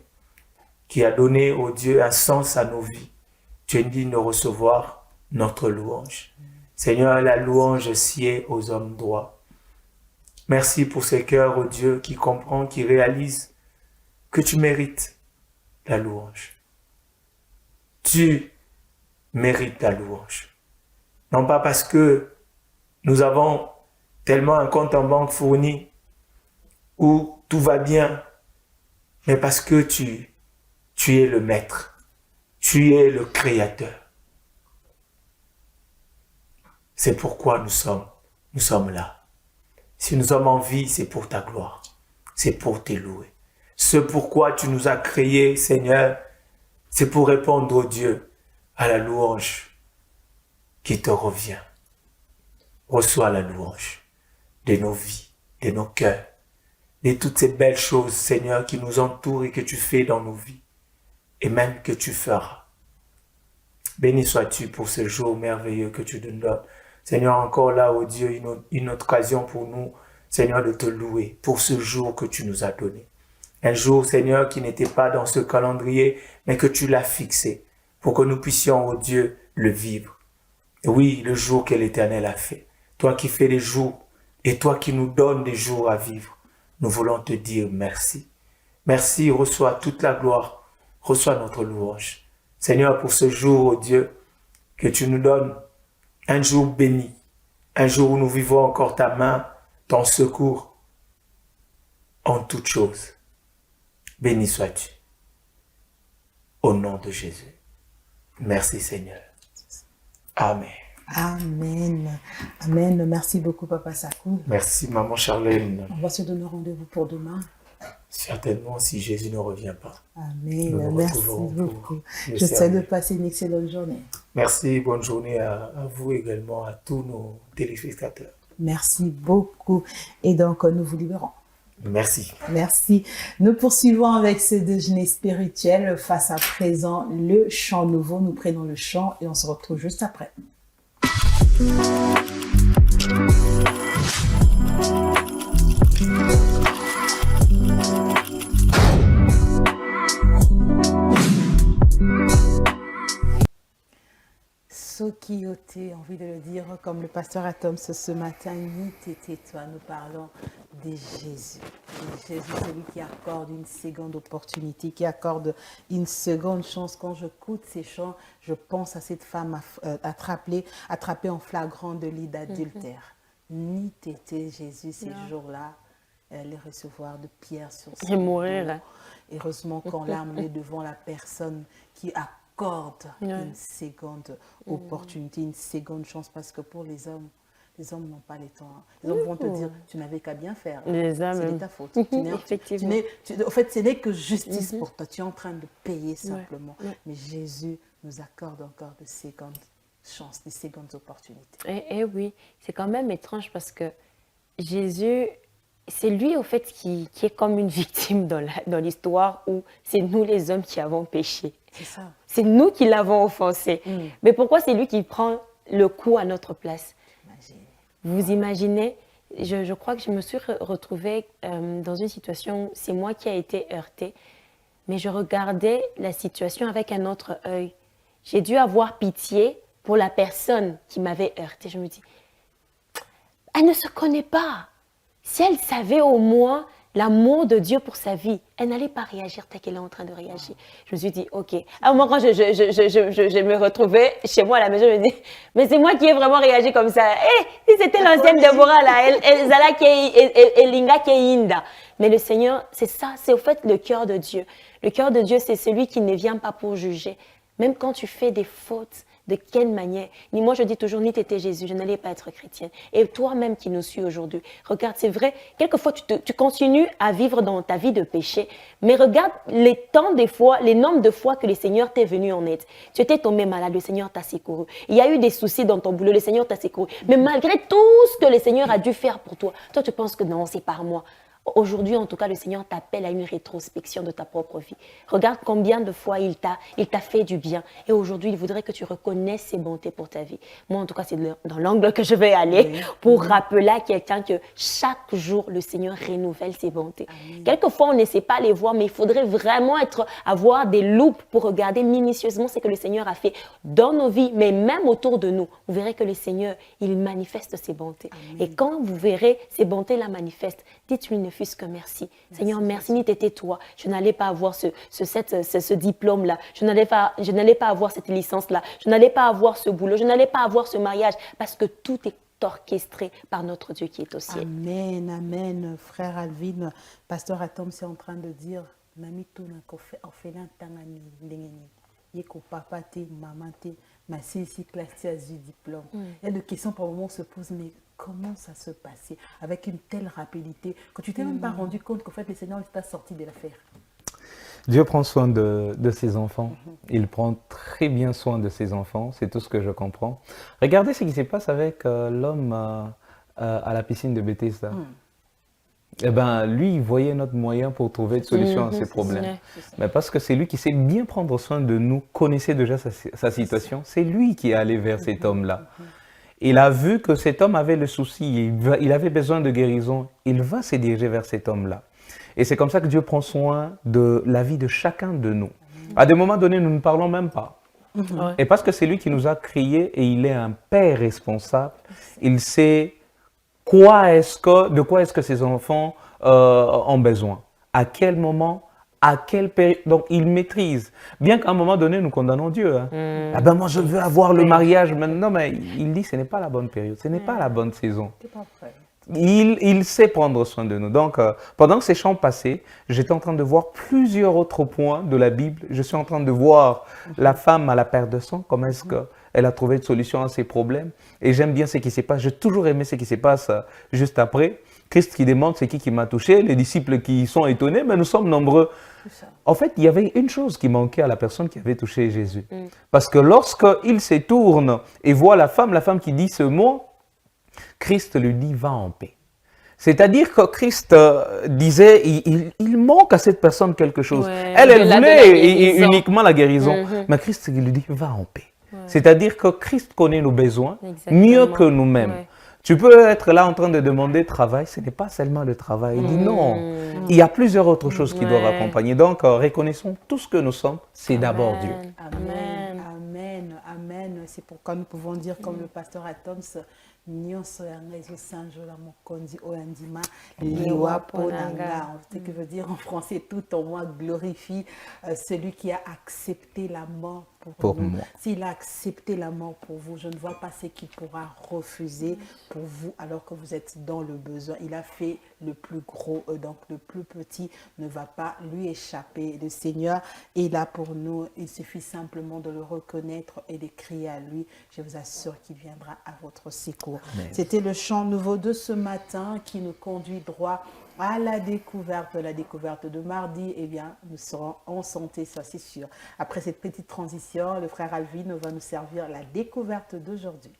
qui a donné, oh Dieu, un sens à nos vies. Tu es digne de recevoir notre louange. Seigneur, la louange sied aux hommes droits. Merci pour ces cœurs, oh Dieu, qui comprennent, qui réalisent que tu mérites la louange. Tu mérites la louange. Non pas parce que nous avons tellement un compte en banque fourni où tout va bien, mais parce que tu es le maître, tu es le créateur. C'est pourquoi nous sommes là. Si nous sommes en vie, c'est pour ta gloire, c'est pour te louer. Ce pourquoi tu nous as créés, Seigneur, c'est pour répondre, oh Dieu, à la louange qui te revient. Reçois la louange de nos vies, de nos cœurs, de toutes ces belles choses, Seigneur, qui nous entourent et que tu fais dans nos vies, et même que tu feras. Béni sois-tu pour ce jour merveilleux que tu nous donnes. Seigneur, encore là, oh Dieu, une autre occasion pour nous, Seigneur, de te louer pour ce jour que tu nous as donné. Un jour, Seigneur, qui n'était pas dans ce calendrier, mais que tu l'as fixé pour que nous puissions, oh Dieu, le vivre. Et oui, le jour que l'Éternel a fait. Toi qui fais les jours et toi qui nous donnes des jours à vivre, nous voulons te dire merci. Merci, reçois toute la gloire, reçois notre louange. Seigneur, pour ce jour, oh Dieu, que tu nous donnes un jour béni, un jour où nous vivons encore ta main, ton secours en toutes choses. Béni sois-tu. Au nom de Jésus. Merci Seigneur. Amen. Amen. Amen. Merci beaucoup, Papa Sakou. Merci, Maman Charlène. On va se donner rendez-vous pour demain. Certainement, si Jésus ne revient pas. Amen. Merci beaucoup. Je souhaite de passer une excellente journée. Merci, bonne journée à vous également, à tous nos téléspectateurs. Merci beaucoup. Et donc, nous vous libérons. Merci. Merci. Nous poursuivons avec ce déjeuner spirituel. Face à présent, le chant nouveau. Nous prenons le chant et on se retrouve juste après. Sokioté, envie de le dire comme le pasteur Atom ce matin, ni tété toi, nous parlons de Jésus. Jésus, celui qui accorde une seconde opportunité, qui accorde une seconde chance. Quand j'écoute ces chants, je pense à cette femme attrapée en flagrant délit d'adultère. Ni tété Jésus, ces jours-là, elle allait recevoir de pierres sur son et mourir. Heureusement qu'on l'a amené devant la personne qui accorde une seconde opportunité, une seconde chance, parce que pour les hommes n'ont pas le temps. Les hommes vont te dire, tu n'avais qu'à bien faire. Les hommes, c'est de ta faute. Effectivement. En fait, ce n'est que justice pour toi. Tu es en train de payer simplement. Mais Jésus nous accorde encore de secondes chances, des secondes opportunités. Et oui, c'est quand même étrange parce que Jésus, c'est lui, au fait, qui est comme une victime dans l'histoire où c'est nous, les hommes, qui avons péché. C'est ça. C'est nous qui l'avons offensé. Mais pourquoi c'est lui qui prend le coup à notre place? Vous imaginez, je crois que je me suis retrouvée dans une situation, c'est moi qui ai été heurtée, mais je regardais la situation avec un autre œil. J'ai dû avoir pitié pour la personne qui m'avait heurtée. Je me dis, elle ne se connaît pas. Si elle savait au moins l'amour de Dieu pour sa vie, elle n'allait pas réagir tel qu'elle est en train de réagir. Je me suis dit, ok. À un moment, quand je me retrouvais chez moi à la maison, je me dis, mais c'est moi qui ai vraiment réagi comme ça. Si c'était l'ancienne Déborah, là, Elinga Keinda. Mais le Seigneur, c'est ça, c'est au fait le cœur de Dieu. Le cœur de Dieu, c'est celui qui ne vient pas pour juger. Même quand tu fais des fautes, de quelle manière? Ni moi, je dis toujours, ni t'étais Jésus, je n'allais pas être chrétienne. Et toi-même qui nous suis aujourd'hui, regarde, c'est vrai, quelquefois, tu continues à vivre dans ta vie de péché, mais regarde les nombres de fois que le Seigneur t'est venu en aide. Tu étais tombé malade, le Seigneur t'a secouru. Il y a eu des soucis dans ton boulot, le Seigneur t'a secouru. Mais malgré tout ce que le Seigneur a dû faire pour toi, toi, tu penses que non, c'est par moi. Aujourd'hui, en tout cas, le Seigneur t'appelle à une rétrospection de ta propre vie. Regarde combien de fois il t'a fait du bien. Et aujourd'hui, il voudrait que tu reconnaisses ses bontés pour ta vie. Moi, en tout cas, c'est dans l'angle que je vais aller pour rappeler à quelqu'un que chaque jour, le Seigneur renouvelle ses bontés. Quelquefois, on ne sait pas les voir, mais il faudrait vraiment avoir des loupes pour regarder minutieusement ce que le Seigneur a fait dans nos vies, mais même autour de nous. Vous verrez que le Seigneur, il manifeste ses bontés. Et quand vous verrez ces bontés-là manifestent, dites-lui ne fût-ce que merci. Seigneur, merci, n'eût été toi. Je n'allais pas avoir ce diplôme-là. Je n'allais pas avoir cette licence-là. Je n'allais pas avoir ce boulot. Je n'allais pas avoir ce mariage parce que tout est orchestré par notre Dieu qui est au ciel. Amen, amen. Frère Alvin, Pasteur Atom, c'est en train de dire, Nami tuna orphelin tangani ndengeni. Yeko papa te, maman te, ma si classe du diplôme. Il y a des questions par moment se posent, mais comment ça se passait avec une telle rapidité que tu t'es même pas rendu compte qu'en fait le Seigneur t'a sorti de l'affaire. Dieu prend soin de ses enfants. Il prend très bien soin de ses enfants. C'est tout ce que je comprends. Regardez ce qui se passe avec l'homme à la piscine de Bethesda. Eh ben, lui, il voyait notre moyen pour trouver une solution à ses problèmes. Mais parce que c'est lui qui sait bien prendre soin de nous, connaissait déjà sa situation. C'est lui qui est allé vers cet homme-là. Il a vu que cet homme avait le souci, il avait besoin de guérison. Il va se diriger vers cet homme-là. Et c'est comme ça que Dieu prend soin de la vie de chacun de nous. À des moments donnés, nous ne parlons même pas. Et parce que c'est lui qui nous a créés et il est un père responsable, il sait de quoi est-ce que ses enfants ont besoin. À quel moment, à quelle période. Donc, il maîtrise. Bien qu'à un moment donné, nous condamnons Dieu. Hein. Ah ben moi, je veux avoir le mariage maintenant. Mais il dit, ce n'est pas la bonne période, ce n'est pas la bonne saison. Il sait prendre soin de nous. Donc, pendant que ces chants passaient, j'étais en train de voir plusieurs autres points de la Bible. Je suis en train de voir la femme à la perte de sang, comment est-ce qu'elle a trouvé une solution à ses problèmes. Et j'aime bien ce qui se passe. J'ai toujours aimé ce qui se passe juste après. Christ qui demande c'est qui m'a touché, les disciples qui sont étonnés, mais nous sommes nombreux. En fait, il y avait une chose qui manquait à la personne qui avait touché Jésus. Parce que lorsqu'il se tourne et voit la femme qui dit ce mot, Christ lui dit « va en paix ». C'est-à-dire que Christ disait, il manque à cette personne quelque chose. Elle voulait uniquement la guérison. Mais Christ lui dit « va en paix ». C'est-à-dire que Christ connaît nos besoins mieux que nous-mêmes. Tu peux être là en train de demander travail, ce n'est pas seulement le travail. Il dit non, il y a plusieurs autres choses qui doivent accompagner. Donc, reconnaissons tout ce que nous sommes, c'est d'abord Dieu. Amen, amen, amen. C'est pourquoi nous pouvons dire comme le pasteur Atoms, nyonso yanga ezosanjola mokonzi oyandima liwa ponanga. Ce qui veut dire en français, tout en moi glorifie celui qui a accepté la mort pour nous. S'il a accepté la mort pour vous, je ne vois pas ce qu'il pourra refuser pour vous alors que vous êtes dans le besoin. Il a fait le plus gros, donc le plus petit ne va pas lui échapper. Le Seigneur est là pour nous. Il suffit simplement de le reconnaître et de crier à lui. Je vous assure qu'il viendra à votre secours. C'était le chant nouveau de ce matin qui nous conduit droit à la découverte de mardi. Eh bien, nous serons en santé, ça c'est sûr. Après cette petite transition, le frère Alvin va nous servir la découverte d'aujourd'hui.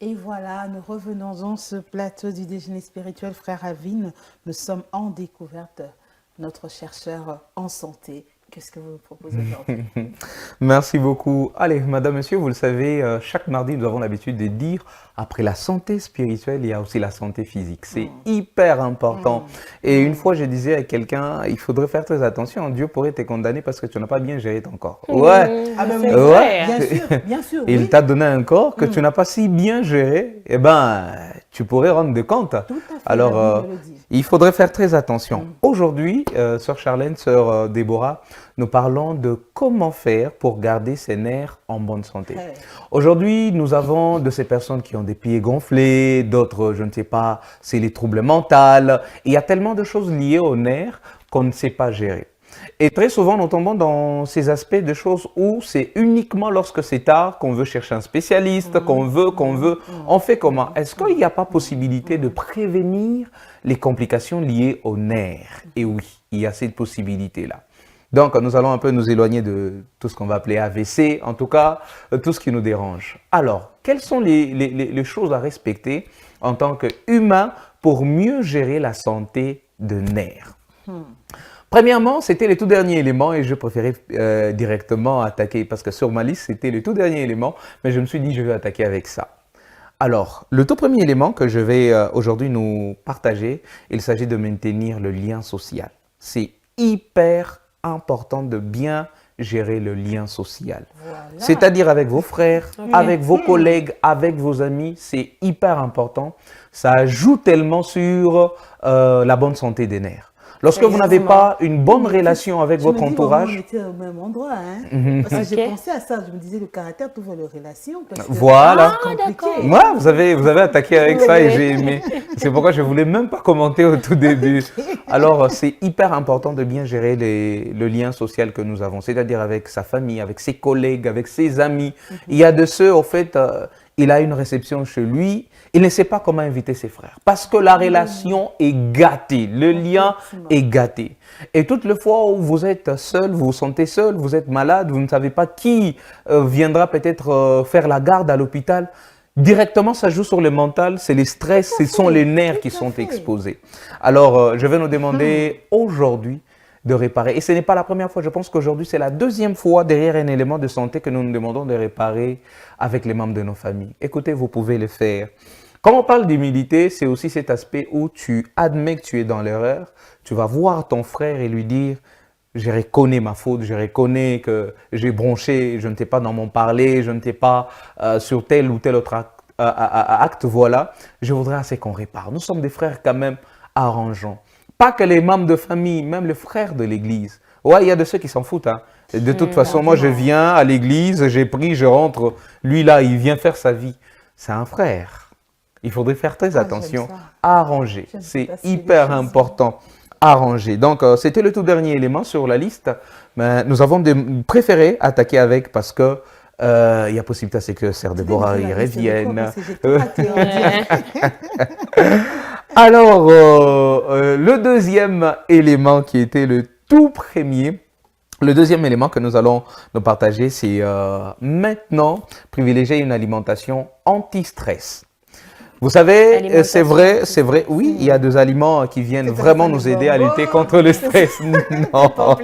Et voilà, nous revenons dans ce plateau du déjeuner spirituel, frère Alvin. Nous sommes en découverte, notre chercheur en santé. Qu'est-ce que vous nous proposez aujourd'hui? Merci beaucoup. Allez, madame, monsieur, vous le savez, chaque mardi, nous avons l'habitude de dire, après la santé spirituelle, il y a aussi la santé physique. C'est hyper important. Et une fois, je disais à quelqu'un, il faudrait faire très attention. Dieu pourrait te condamner parce que tu n'as pas bien géré ton corps. Ah ben oui, bien sûr, bien sûr. Il t'a donné un corps que tu n'as pas si bien géré. Eh ben, tu pourrais rendre des comptes. Tout à fait. Alors, il faudrait faire très attention. Aujourd'hui, sœur Charlène, sœur Déborah, nous parlons de comment faire pour garder ses nerfs en bonne santé. Aujourd'hui, nous avons de ces personnes qui ont des pieds gonflés, d'autres, je ne sais pas, c'est les troubles mentaux. Il y a tellement de choses liées aux nerfs qu'on ne sait pas gérer. Et très souvent, nous tombons dans ces aspects de choses où c'est uniquement lorsque c'est tard qu'on veut chercher un spécialiste, qu'on veut. On fait comment? Est-ce qu'il n'y a pas possibilité de prévenir les complications liées aux nerfs? Et oui, il y a cette possibilité-là. Donc, nous allons un peu nous éloigner de tout ce qu'on va appeler AVC, en tout cas, tout ce qui nous dérange. Alors, quelles sont les choses à respecter en tant qu'humain pour mieux gérer la santé de nerfs? Premièrement, c'était le tout dernier élément et je préférais directement attaquer parce que sur ma liste, c'était le tout dernier élément, mais je me suis dit je vais attaquer avec ça. Alors, le tout premier élément que je vais aujourd'hui nous partager, il s'agit de maintenir le lien social. C'est hyper important de bien gérer le lien social. Voilà. C'est-à-dire avec vos frères, avec vos collègues, avec vos amis, c'est hyper important. Ça joue tellement sur la bonne santé des nerfs. Lorsque vous n'avez pas une bonne relation avec votre entourage... On était au même endroit, hein? Parce que j'ai pensé à ça, je me disais le caractère trouve les relations. Parce que Voilà. c'est compliqué. Moi, vous avez attaqué avec ça et j'ai aimé. C'est pourquoi je ne voulais même pas commenter au tout début. Alors, c'est hyper important de bien gérer le lien social que nous avons, c'est-à-dire avec sa famille, avec ses collègues, avec ses amis. Il y a de ceux, au fait, il a une réception chez lui, il ne sait pas comment inviter ses frères parce que la relation est gâtée, le lien est gâté. Et toutes les fois où vous êtes seul, vous vous sentez seul, vous êtes malade, vous ne savez pas qui viendra peut-être faire la garde à l'hôpital, directement ça joue sur le mental, c'est les stress, ce sont les nerfs qui sont exposés. Alors, je vais nous demander aujourd'hui de réparer. Et ce n'est pas la première fois, je pense qu'aujourd'hui c'est la deuxième fois derrière un élément de santé que nous nous demandons de réparer avec les membres de nos familles. Écoutez, vous pouvez le faire. Quand on parle d'humilité, c'est aussi cet aspect où tu admets que tu es dans l'erreur, tu vas voir ton frère et lui dire « je reconnais ma faute, je reconnais que j'ai bronché, je ne t'ai pas dans mon parler, je ne t'ai pas sur tel ou tel autre acte, voilà, je voudrais assez qu'on répare. » Nous sommes des frères quand même arrangeants. Pas que les membres de famille, même les frères de l'église. Ouais, il y a de ceux qui s'en foutent. Hein. De toute façon, moi je viens à l'église, j'ai pris, je rentre. Lui là, il vient faire sa vie. C'est un frère. Il faudrait faire très attention. Arranger, c'est hyper important. Arranger. Donc, c'était le tout dernier élément sur la liste. Mais nous avons préféré attaquer avec parce que il y a possibilité à ce que Sœur Déborah y revienne. Alors, le deuxième élément qui était le tout premier, le deuxième élément que nous allons nous partager, c'est maintenant privilégier une alimentation anti-stress. Vous savez, c'est vrai, oui, il y a des aliments qui viennent vraiment nous aider à lutter contre le stress. Non.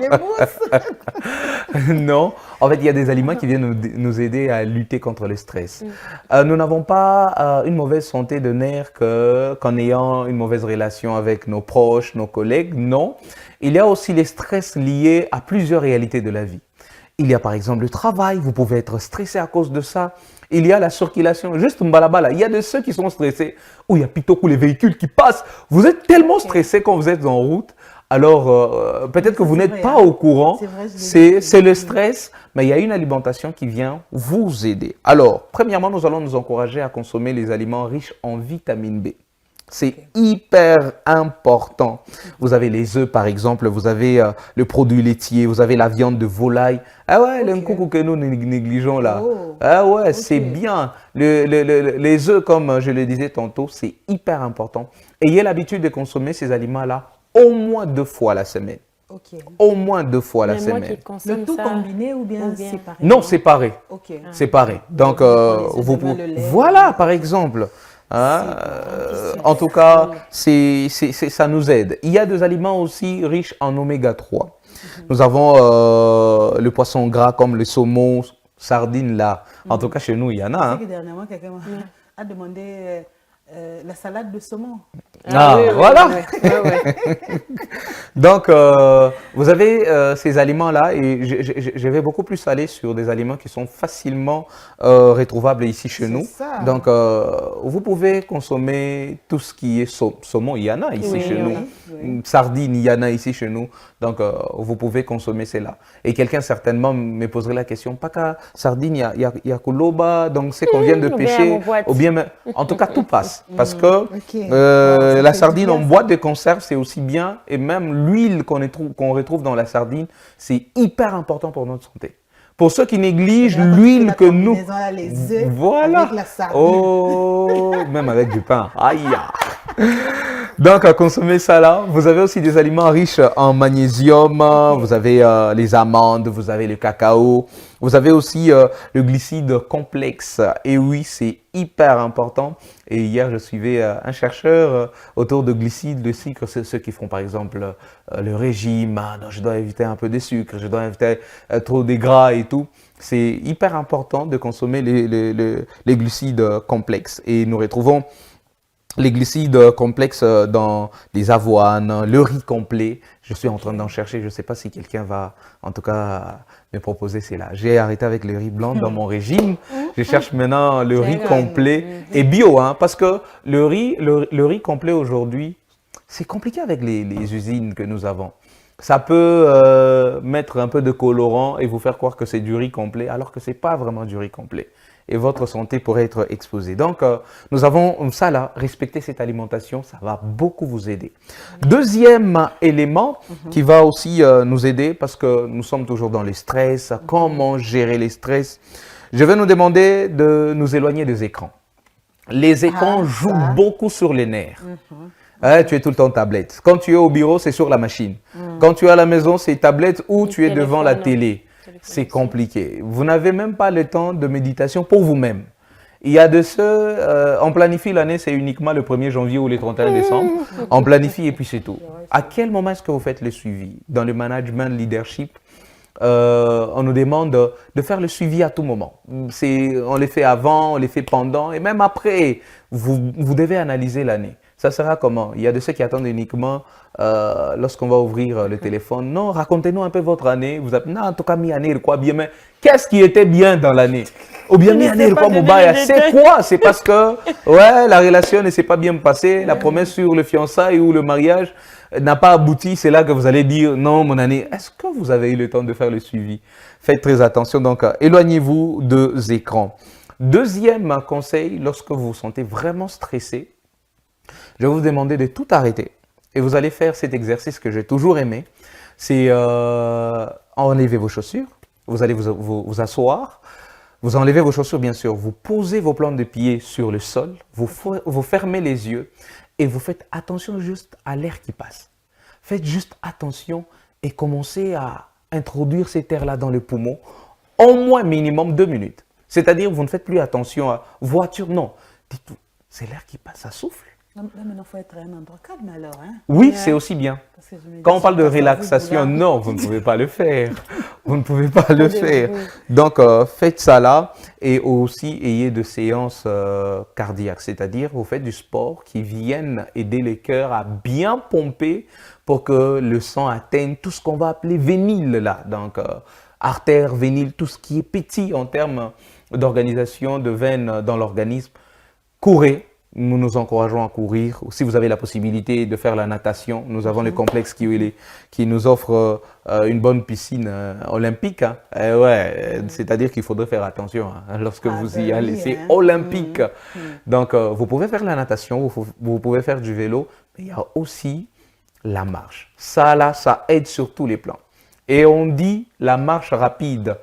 Non, en fait, il y a des aliments qui viennent nous aider à lutter contre le stress. Nous n'avons pas une mauvaise santé de nerfs qu'en ayant une mauvaise relation avec nos proches, nos collègues, non. Il y a aussi les stress liés à plusieurs réalités de la vie. Il y a par exemple le travail, vous pouvez être stressé à cause de ça. Il y a la circulation, juste mbalabala. Il y a de ceux qui sont stressés, où il y a plutôt les véhicules qui passent. Vous êtes tellement stressé quand vous êtes en route. Alors, peut-être que vous n'êtes pas au courant. C'est le stress, mais il y a une alimentation qui vient vous aider. Alors, premièrement, nous allons nous encourager à consommer les aliments riches en vitamine B. C'est hyper important. Vous avez les œufs, par exemple, vous avez le produit laitier, vous avez la viande de volaille. Ah ouais, le coucou que nous négligeons là. Ah ouais, c'est bien. Les œufs, comme je le disais tantôt, c'est hyper important. Ayez l'habitude de consommer ces aliments-là au moins 2 fois la semaine. Au moins 2 fois la semaine. Le tout combiné ou bien séparé? Non, séparé. Séparé. Donc, vous pouvez... Voilà, par exemple. En tout cas, ça nous aide. Il y a des aliments aussi riches en oméga 3. Nous avons le poisson gras comme le saumon, sardines là. En tout cas, chez nous, il y en a. Hein. Dernièrement, quelqu'un a demandé la salade de saumon. Voilà. Donc, vous avez ces aliments-là et je vais beaucoup plus aller sur des aliments qui sont facilement retrouvables ici chez nous. Ça. Donc, vous pouvez consommer tout ce qui est saumon, il y en a ici chez nous. Sardines, il y en a ici chez nous. Donc, vous pouvez consommer cela. Et quelqu'un certainement me poserait la question, pas qu'à sardines, il y a Kouloba, donc c'est qu'on vient de pêcher. Ou bien, en tout cas, tout passe. Parce que la sardine en boîte de conserve, c'est aussi bien. Et même l'huile qu'on retrouve dans la sardine, c'est hyper important pour notre santé. Pour ceux qui négligent l'huile que nous... Les œufs voilà. avec la sardine. Oh, même avec du pain. Aïe. Donc, à consommer ça là. Vous avez aussi des aliments riches en magnésium. Vous avez les amandes, vous avez le cacao. Vous avez aussi le glucide complexe. Et oui, c'est hyper important. Et hier, je suivais un chercheur autour de glucides, de sucre. C'est ceux qui font, par exemple, le régime. Ah, non, je dois éviter un peu de sucre, je dois éviter trop des gras et tout. C'est hyper important de consommer les glucides complexes. Et nous retrouvons les glucides complexes dans les avoines, le riz complet. Je suis en train d'en chercher. Je ne sais pas si quelqu'un va, en tout cas, me proposer cela. J'ai arrêté avec le riz blanc dans mon régime. Je cherche maintenant le riz complet et bio, hein, parce que le riz complet aujourd'hui, c'est compliqué avec les usines que nous avons. Ça peut mettre un peu de colorant et vous faire croire que c'est du riz complet, alors que ce n'est pas vraiment du riz complet. Et votre santé pourrait être exposée. Donc, nous avons ça là, respecter cette alimentation, ça va beaucoup vous aider. Deuxième élément qui va aussi nous aider, parce que nous sommes toujours dans le stress, comment gérer les stress. Je vais nous demander de nous éloigner des écrans. Les écrans jouent beaucoup sur les nerfs. Tu es tout le temps tablette. Quand tu es au bureau, c'est sur la machine. Quand tu es à la maison, c'est tablette ou tu es devant la télé. C'est compliqué. Vous n'avez même pas le temps de méditation pour vous-même. Il y a de ceux, on planifie l'année, c'est uniquement le 1er janvier ou le 31 décembre. On planifie et puis c'est tout. À quel moment est-ce que vous faites le suivi? Dans le management, leadership, on nous demande de faire le suivi à tout moment. On les fait avant, on les fait pendant et même après. Vous devez analyser l'année. Ça sera comment? Il y a de ceux qui attendent uniquement lorsqu'on va ouvrir le téléphone. Non, racontez-nous un peu votre année. Vous appelez, non, en tout cas, mi-année, quoi bien, mais qu'est-ce qui était bien dans l'année? Ou bien mi-année, quoi, Mobaya? C'est quoi? C'est parce que, ouais, la relation ne s'est pas bien passée, la promesse sur le fiançailles ou le mariage n'a pas abouti. C'est là que vous allez dire, non, mon année, est-ce que vous avez eu le temps de faire le suivi? Faites très attention, donc, éloignez-vous des écrans. Deuxième conseil, lorsque vous vous sentez vraiment stressé, je vais vous demander de tout arrêter et vous allez faire cet exercice que j'ai toujours aimé. C'est enlever vos chaussures, vous allez vous asseoir, vous enlevez vos chaussures bien sûr, vous posez vos plantes de pied sur le sol, vous fermez les yeux et vous faites attention juste à l'air qui passe. Faites juste attention et commencez à introduire cet air-là dans le poumon au moins minimum 2 minutes. C'est-à-dire vous ne faites plus attention à voiture, non. Dites-vous, c'est l'air qui passe, ça souffle. Là, maintenant, il faut être un endroit calme alors. Hein? Oui, c'est aussi bien. Quand on parle de relaxation, non, vous ne pouvez pas le faire. Vous ne pouvez pas le faire. Donc, faites ça là et aussi ayez de séances cardiaques. C'est-à-dire, vous faites du sport qui vienne aider le cœur à bien pomper pour que le sang atteigne tout ce qu'on va appeler vénile là. Donc, artère, vénile, tout ce qui est petit en termes d'organisation de veines dans l'organisme. Courez. Nous nous encourageons à courir. Si vous avez la possibilité de faire la natation, nous avons le complexe qui nous offre une bonne piscine olympique. Hein. Ouais, c'est-à-dire qu'il faudrait faire attention hein, lorsque vous y allez. C'est olympique. Donc, vous pouvez faire la natation, vous pouvez faire du vélo, mais il y a aussi la marche. Ça, là, ça aide sur tous les plans. Et on dit la marche rapide.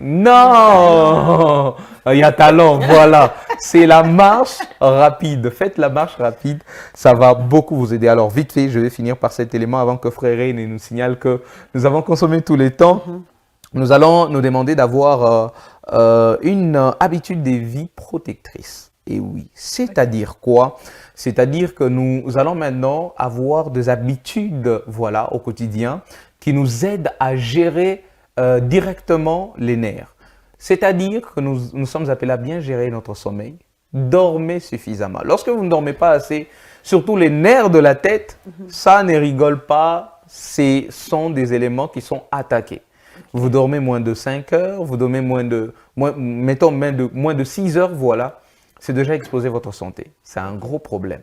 Non, il y a talent, voilà. C'est la marche rapide. Faites la marche rapide, ça va beaucoup vous aider. Alors vite fait, je vais finir par cet élément avant que Frère Ray nous signale que nous avons consommé tous les temps. Nous allons nous demander d'avoir une habitude de vie protectrice. Et oui, c'est-à-dire quoi? C'est-à-dire que nous allons maintenant avoir des habitudes, voilà, au quotidien qui nous aident à gérer directement les nerfs. C'est-à-dire que nous sommes appelés à bien gérer notre sommeil. Dormez suffisamment. Lorsque vous ne dormez pas assez, surtout les nerfs de la tête, ça ne rigole pas. Ce sont des éléments qui sont attaqués. Vous dormez moins de 5 heures, vous dormez moins de 6 heures, voilà. C'est déjà exposer votre santé. C'est un gros problème.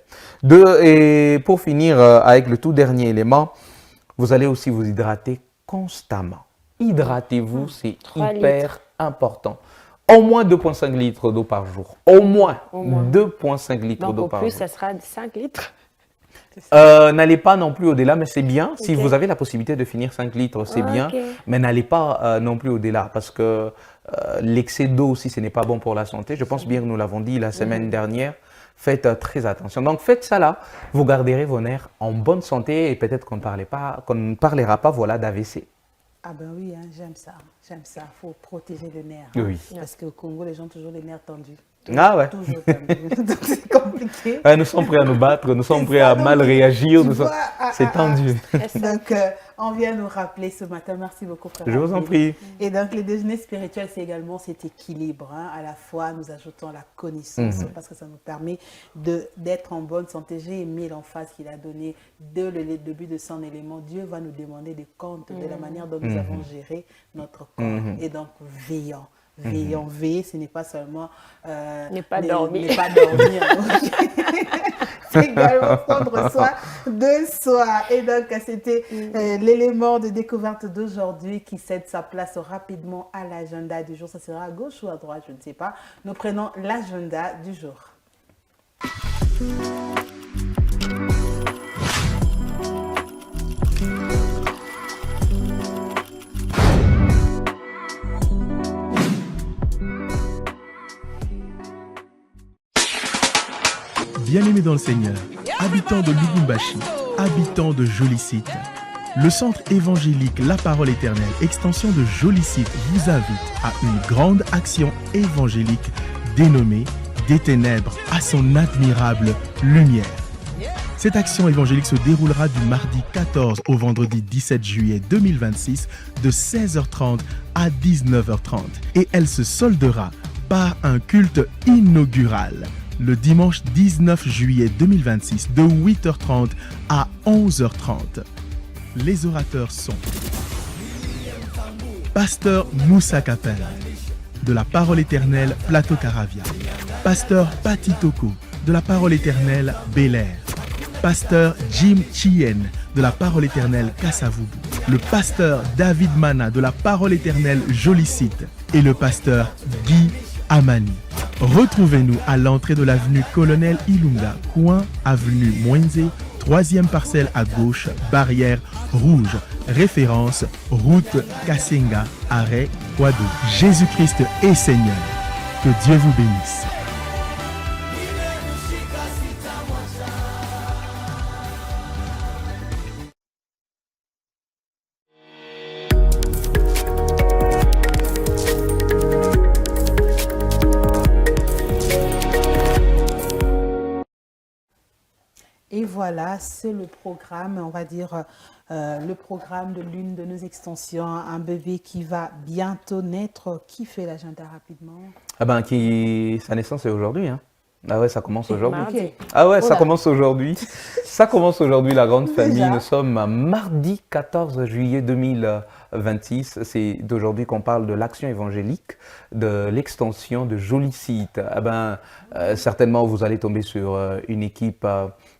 Et pour finir avec le tout dernier élément, vous allez aussi vous hydrater constamment. Hydratez-vous, c'est hyper important. Au moins 2,5 litres d'eau par jour. Au moins 2,5 litres d'eau par jour. Donc, au plus, ça sera 5 litres. N'allez pas non plus au-delà, mais c'est bien. Si vous avez la possibilité de finir 5 litres, c'est bien. Mais n'allez pas non plus au-delà parce que l'excès d'eau aussi, ce n'est pas bon pour la santé. Je pense bien que nous l'avons dit la semaine dernière. Faites très attention. Donc faites ça là, vous garderez vos nerfs en bonne santé et peut-être qu'on ne parlera pas voilà, d'AVC. Ah ben oui, hein, j'aime ça. Il faut protéger les nerfs. Oui. Parce qu'au Congo, les gens ont toujours les nerfs tendus. Ah ouais. Toujours tendus. Donc c'est compliqué. Ouais, nous sommes prêts à nous battre, nous sommes prêts à mal réagir. C'est tendu. Donc, on vient nous rappeler ce matin. Merci beaucoup, frère. Je vous en prie. Et donc, le déjeuner spirituel, c'est également cet équilibre. Hein. À la fois, nous ajoutons la connaissance parce que ça nous permet d'être en bonne santé. J'ai aimé l'emphase qu'il a donnée dès le début de son élément. Dieu va nous demander des comptes de la manière dont nous avons géré notre corps. Et donc, veillons. Veiller, ce n'est pas seulement Ne pas dormir. C'est également prendre soin de soi. Et donc, c'était l'élément de découverte d'aujourd'hui qui cède sa place rapidement à l'agenda du jour. Ça sera à gauche ou à droite, je ne sais pas. Nous prenons l'agenda du jour. Bien-aimés dans le Seigneur, habitants de Lubumbashi, habitants de Jolicite, le centre évangélique La Parole Éternelle, extension de Jolicite, vous invite à une grande action évangélique dénommée Des ténèbres à son admirable lumière. Cette action évangélique se déroulera du mardi 14 au vendredi 17 juillet 2026 de 16h30 à 19h30 et elle se soldera par un culte inaugural le dimanche 19 juillet 2026 de 8h30 à 11h30. Les orateurs sont Pasteur Moussa Kapel de la Parole Éternelle Plateau Caravia, Pasteur Patitoko de la Parole Éternelle Bel Air, Pasteur Jim Chien de la Parole Éternelle Kassavoubou, le Pasteur David Mana de la Parole Éternelle Jolicite et le Pasteur Guy Amani. Retrouvez-nous à l'entrée de l'avenue Colonel Ilunga, coin avenue Mwenze, 3e parcelle à gauche, barrière rouge, référence route Kassenga, arrêt Kouadou. Jésus-Christ est Seigneur. Que Dieu vous bénisse. Et voilà, c'est le programme, on va dire, le programme de l'une de nos extensions, un bébé qui va bientôt naître. Qui fait l'agenda rapidement? Ah ben, sa naissance est aujourd'hui, hein. Ah ouais, ça commence aujourd'hui. Okay. Ah ouais, ça Voilà. commence aujourd'hui. Ça commence aujourd'hui, la grande famille. Déjà. Nous sommes à mardi 14 juillet 2026. C'est d'aujourd'hui qu'on parle de l'action évangélique, de l'extension de Jolicite. Ah ben, certainement, vous allez tomber sur une équipe.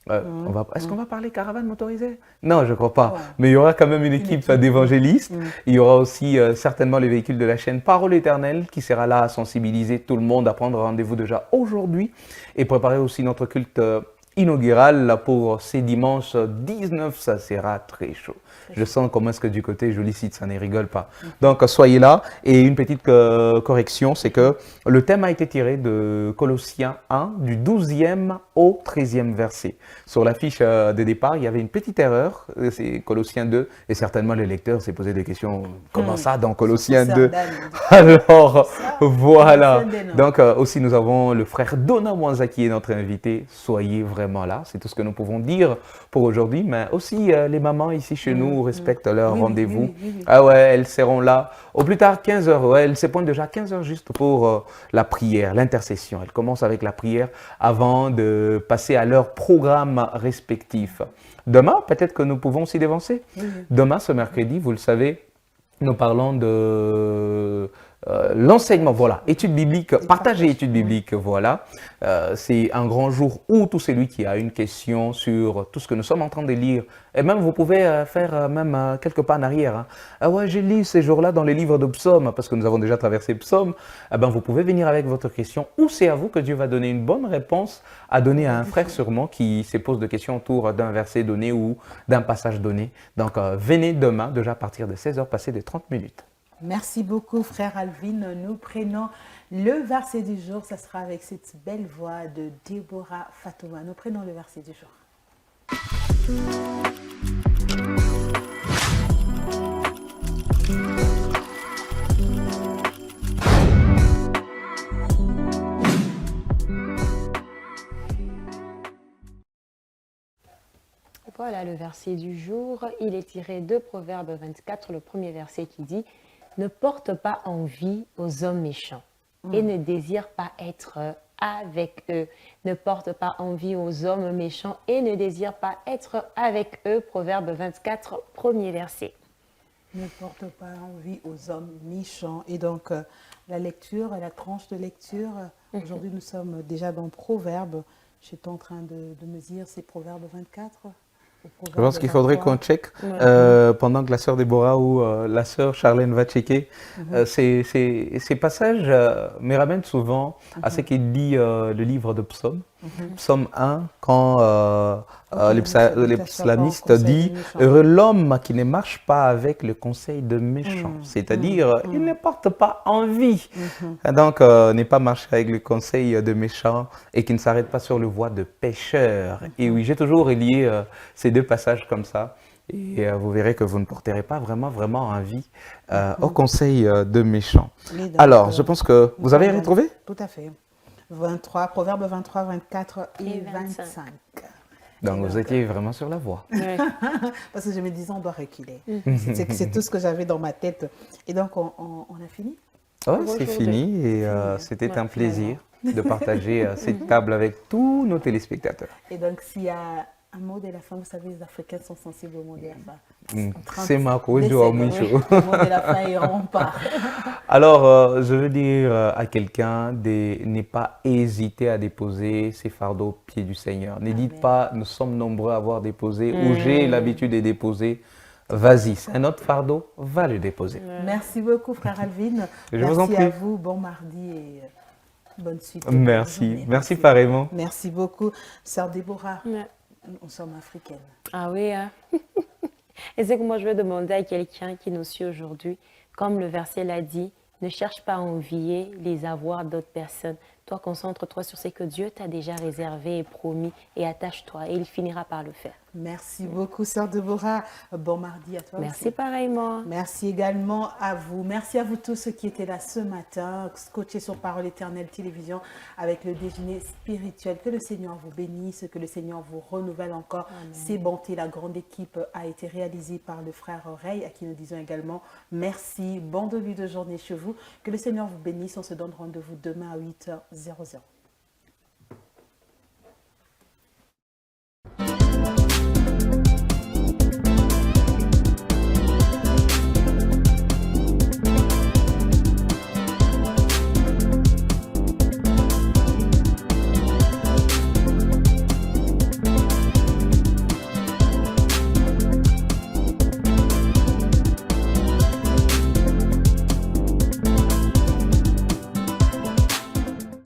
Est-ce qu'on va parler caravane motorisée? Non, je ne crois pas. Ouais. Mais il y aura quand même une équipe d'évangélistes. Il y aura aussi certainement les véhicules de la chaîne Parole Éternelle qui sera là à sensibiliser tout le monde, à prendre rendez-vous déjà aujourd'hui et préparer aussi notre culte inaugural là, pour ces dimanches 19. Ça sera très chaud. Je sens comment est-ce que du côté Jolicite, ça ne rigole pas. Donc, soyez là. Et une petite correction, c'est que le thème a été tiré de Colossiens 1, du 12e au 13e verset. Sur la fiche de départ, il y avait une petite erreur, c'est Colossiens 2, et certainement le lecteur s'est posé des questions, comment ça dans Colossiens 2? Alors, voilà. Donc, aussi, nous avons le frère Dona Mwanza qui est notre invité. Soyez vraiment là, c'est tout ce que nous pouvons dire pour aujourd'hui, mais aussi les mamans ici chez nous respectent leur rendez-vous. Ah ouais, elles seront là au plus tard 15h. Ouais, elles se pointent déjà 15h juste pour la prière, l'intercession. Elles commencent avec la prière avant de passer à leur programme respectif. Demain, peut-être que nous pouvons s'y dévancer. Demain, ce mercredi, vous le savez, nous parlons de l'enseignement, voilà, études bibliques, partager études bibliques, voilà. C'est un grand jour où tout celui qui a une question sur tout ce que nous sommes en train de lire, et même vous pouvez faire même quelques pas en arrière. Hein. Ah ouais, j'ai lu ces jours-là dans les livres de Psaume, parce que nous avons déjà traversé Psaume. Eh ben, vous pouvez venir avec votre question, ou c'est à vous que Dieu va donner une bonne réponse à donner à un frère sûrement qui se pose de questions autour d'un verset donné ou d'un passage donné. Donc, venez demain, déjà à partir de 16h, passer de 30 minutes. Merci beaucoup, frère Alvin. Nous prenons le verset du jour. Ça sera avec cette belle voix de Déborah Fatouma. Nous prenons le verset du jour. Voilà le verset du jour. Il est tiré de Proverbe 24, le premier verset qui dit « Ne porte pas envie aux hommes méchants et ne désire pas être avec eux. Ne porte pas envie aux hommes méchants et ne désire pas être avec eux. » Proverbe 24, premier verset. Ne porte pas envie aux hommes méchants. Et donc, la lecture, la tranche de lecture, aujourd'hui nous sommes déjà dans Proverbe. Je suis en train de me dire, c'est Proverbe 24 ou Je Proverbe pense qu'il faudrait 23? qu'on check pendant que la sœur Déborah ou la sœur Charlène va checker. Ces passages me ramènent souvent à ce qu'il dit le livre de Psaume. Psaume 1, quand les psalmistes disent « Heureux l'homme qui ne marche pas avec le conseil de méchants », c'est-à-dire il ne porte pas envie. Donc, n'est pas marcher avec le conseil de méchants et qui ne s'arrête pas sur le voie de pécheurs. Et oui, j'ai toujours relié ces deux passages comme ça. Et vous verrez que vous ne porterez pas vraiment envie au conseil de méchants. Donc, alors, je pense que vous avez retrouvé? Tout à fait. 23, Proverbe 23, 24 et 25. Donc, vous étiez vraiment sur la voie. Ouais. Parce que je me disais, on doit reculer. C'est tout ce que j'avais dans ma tête. Et donc, on a fini? Oui, c'est fini et c'était un plaisir de partager cette table avec tous nos téléspectateurs. Et donc, s'il y a un mot de la fin, vous savez, les Africains sont sensibles au mot de la fin. C'est Marco, je dois Le mot de la fin et on part. Alors, je veux dire à quelqu'un de ne pas hésiter à déposer ses fardeaux au pied du Seigneur. Ne dites pas, nous sommes nombreux à avoir déposé ou j'ai l'habitude de déposer. Vas-y, c'est un autre fardeau, va le déposer. Merci beaucoup, frère Alvin. Je vous en prie. Merci à vous, bon mardi et bonne suite. Merci, merci pareillement. Merci beaucoup, sœur Déborah. Ouais. Nous sommes africaines. Ah oui, hein? Et c'est que moi je vais demander à quelqu'un qui nous suit aujourd'hui, comme le verset l'a dit, ne cherche pas à envier les avoirs d'autres personnes. Toi, concentre-toi sur ce que Dieu t'a déjà réservé et promis et attache-toi et il finira par le faire. Merci beaucoup, sœur Déborah. Bon mardi à toi Merci aussi. pareillement. Merci également à vous. Merci à vous tous qui étaient là ce matin, scotchés sur Parole Éternelle Télévision avec le déjeuner spirituel. Que le Seigneur vous bénisse, que le Seigneur vous renouvelle encore ses bontés. La grande équipe a été réalisée par le frère Ray, à qui nous disons également merci. Bon début de journée chez vous. Que le Seigneur vous bénisse. On se donne rendez-vous demain à 8h00.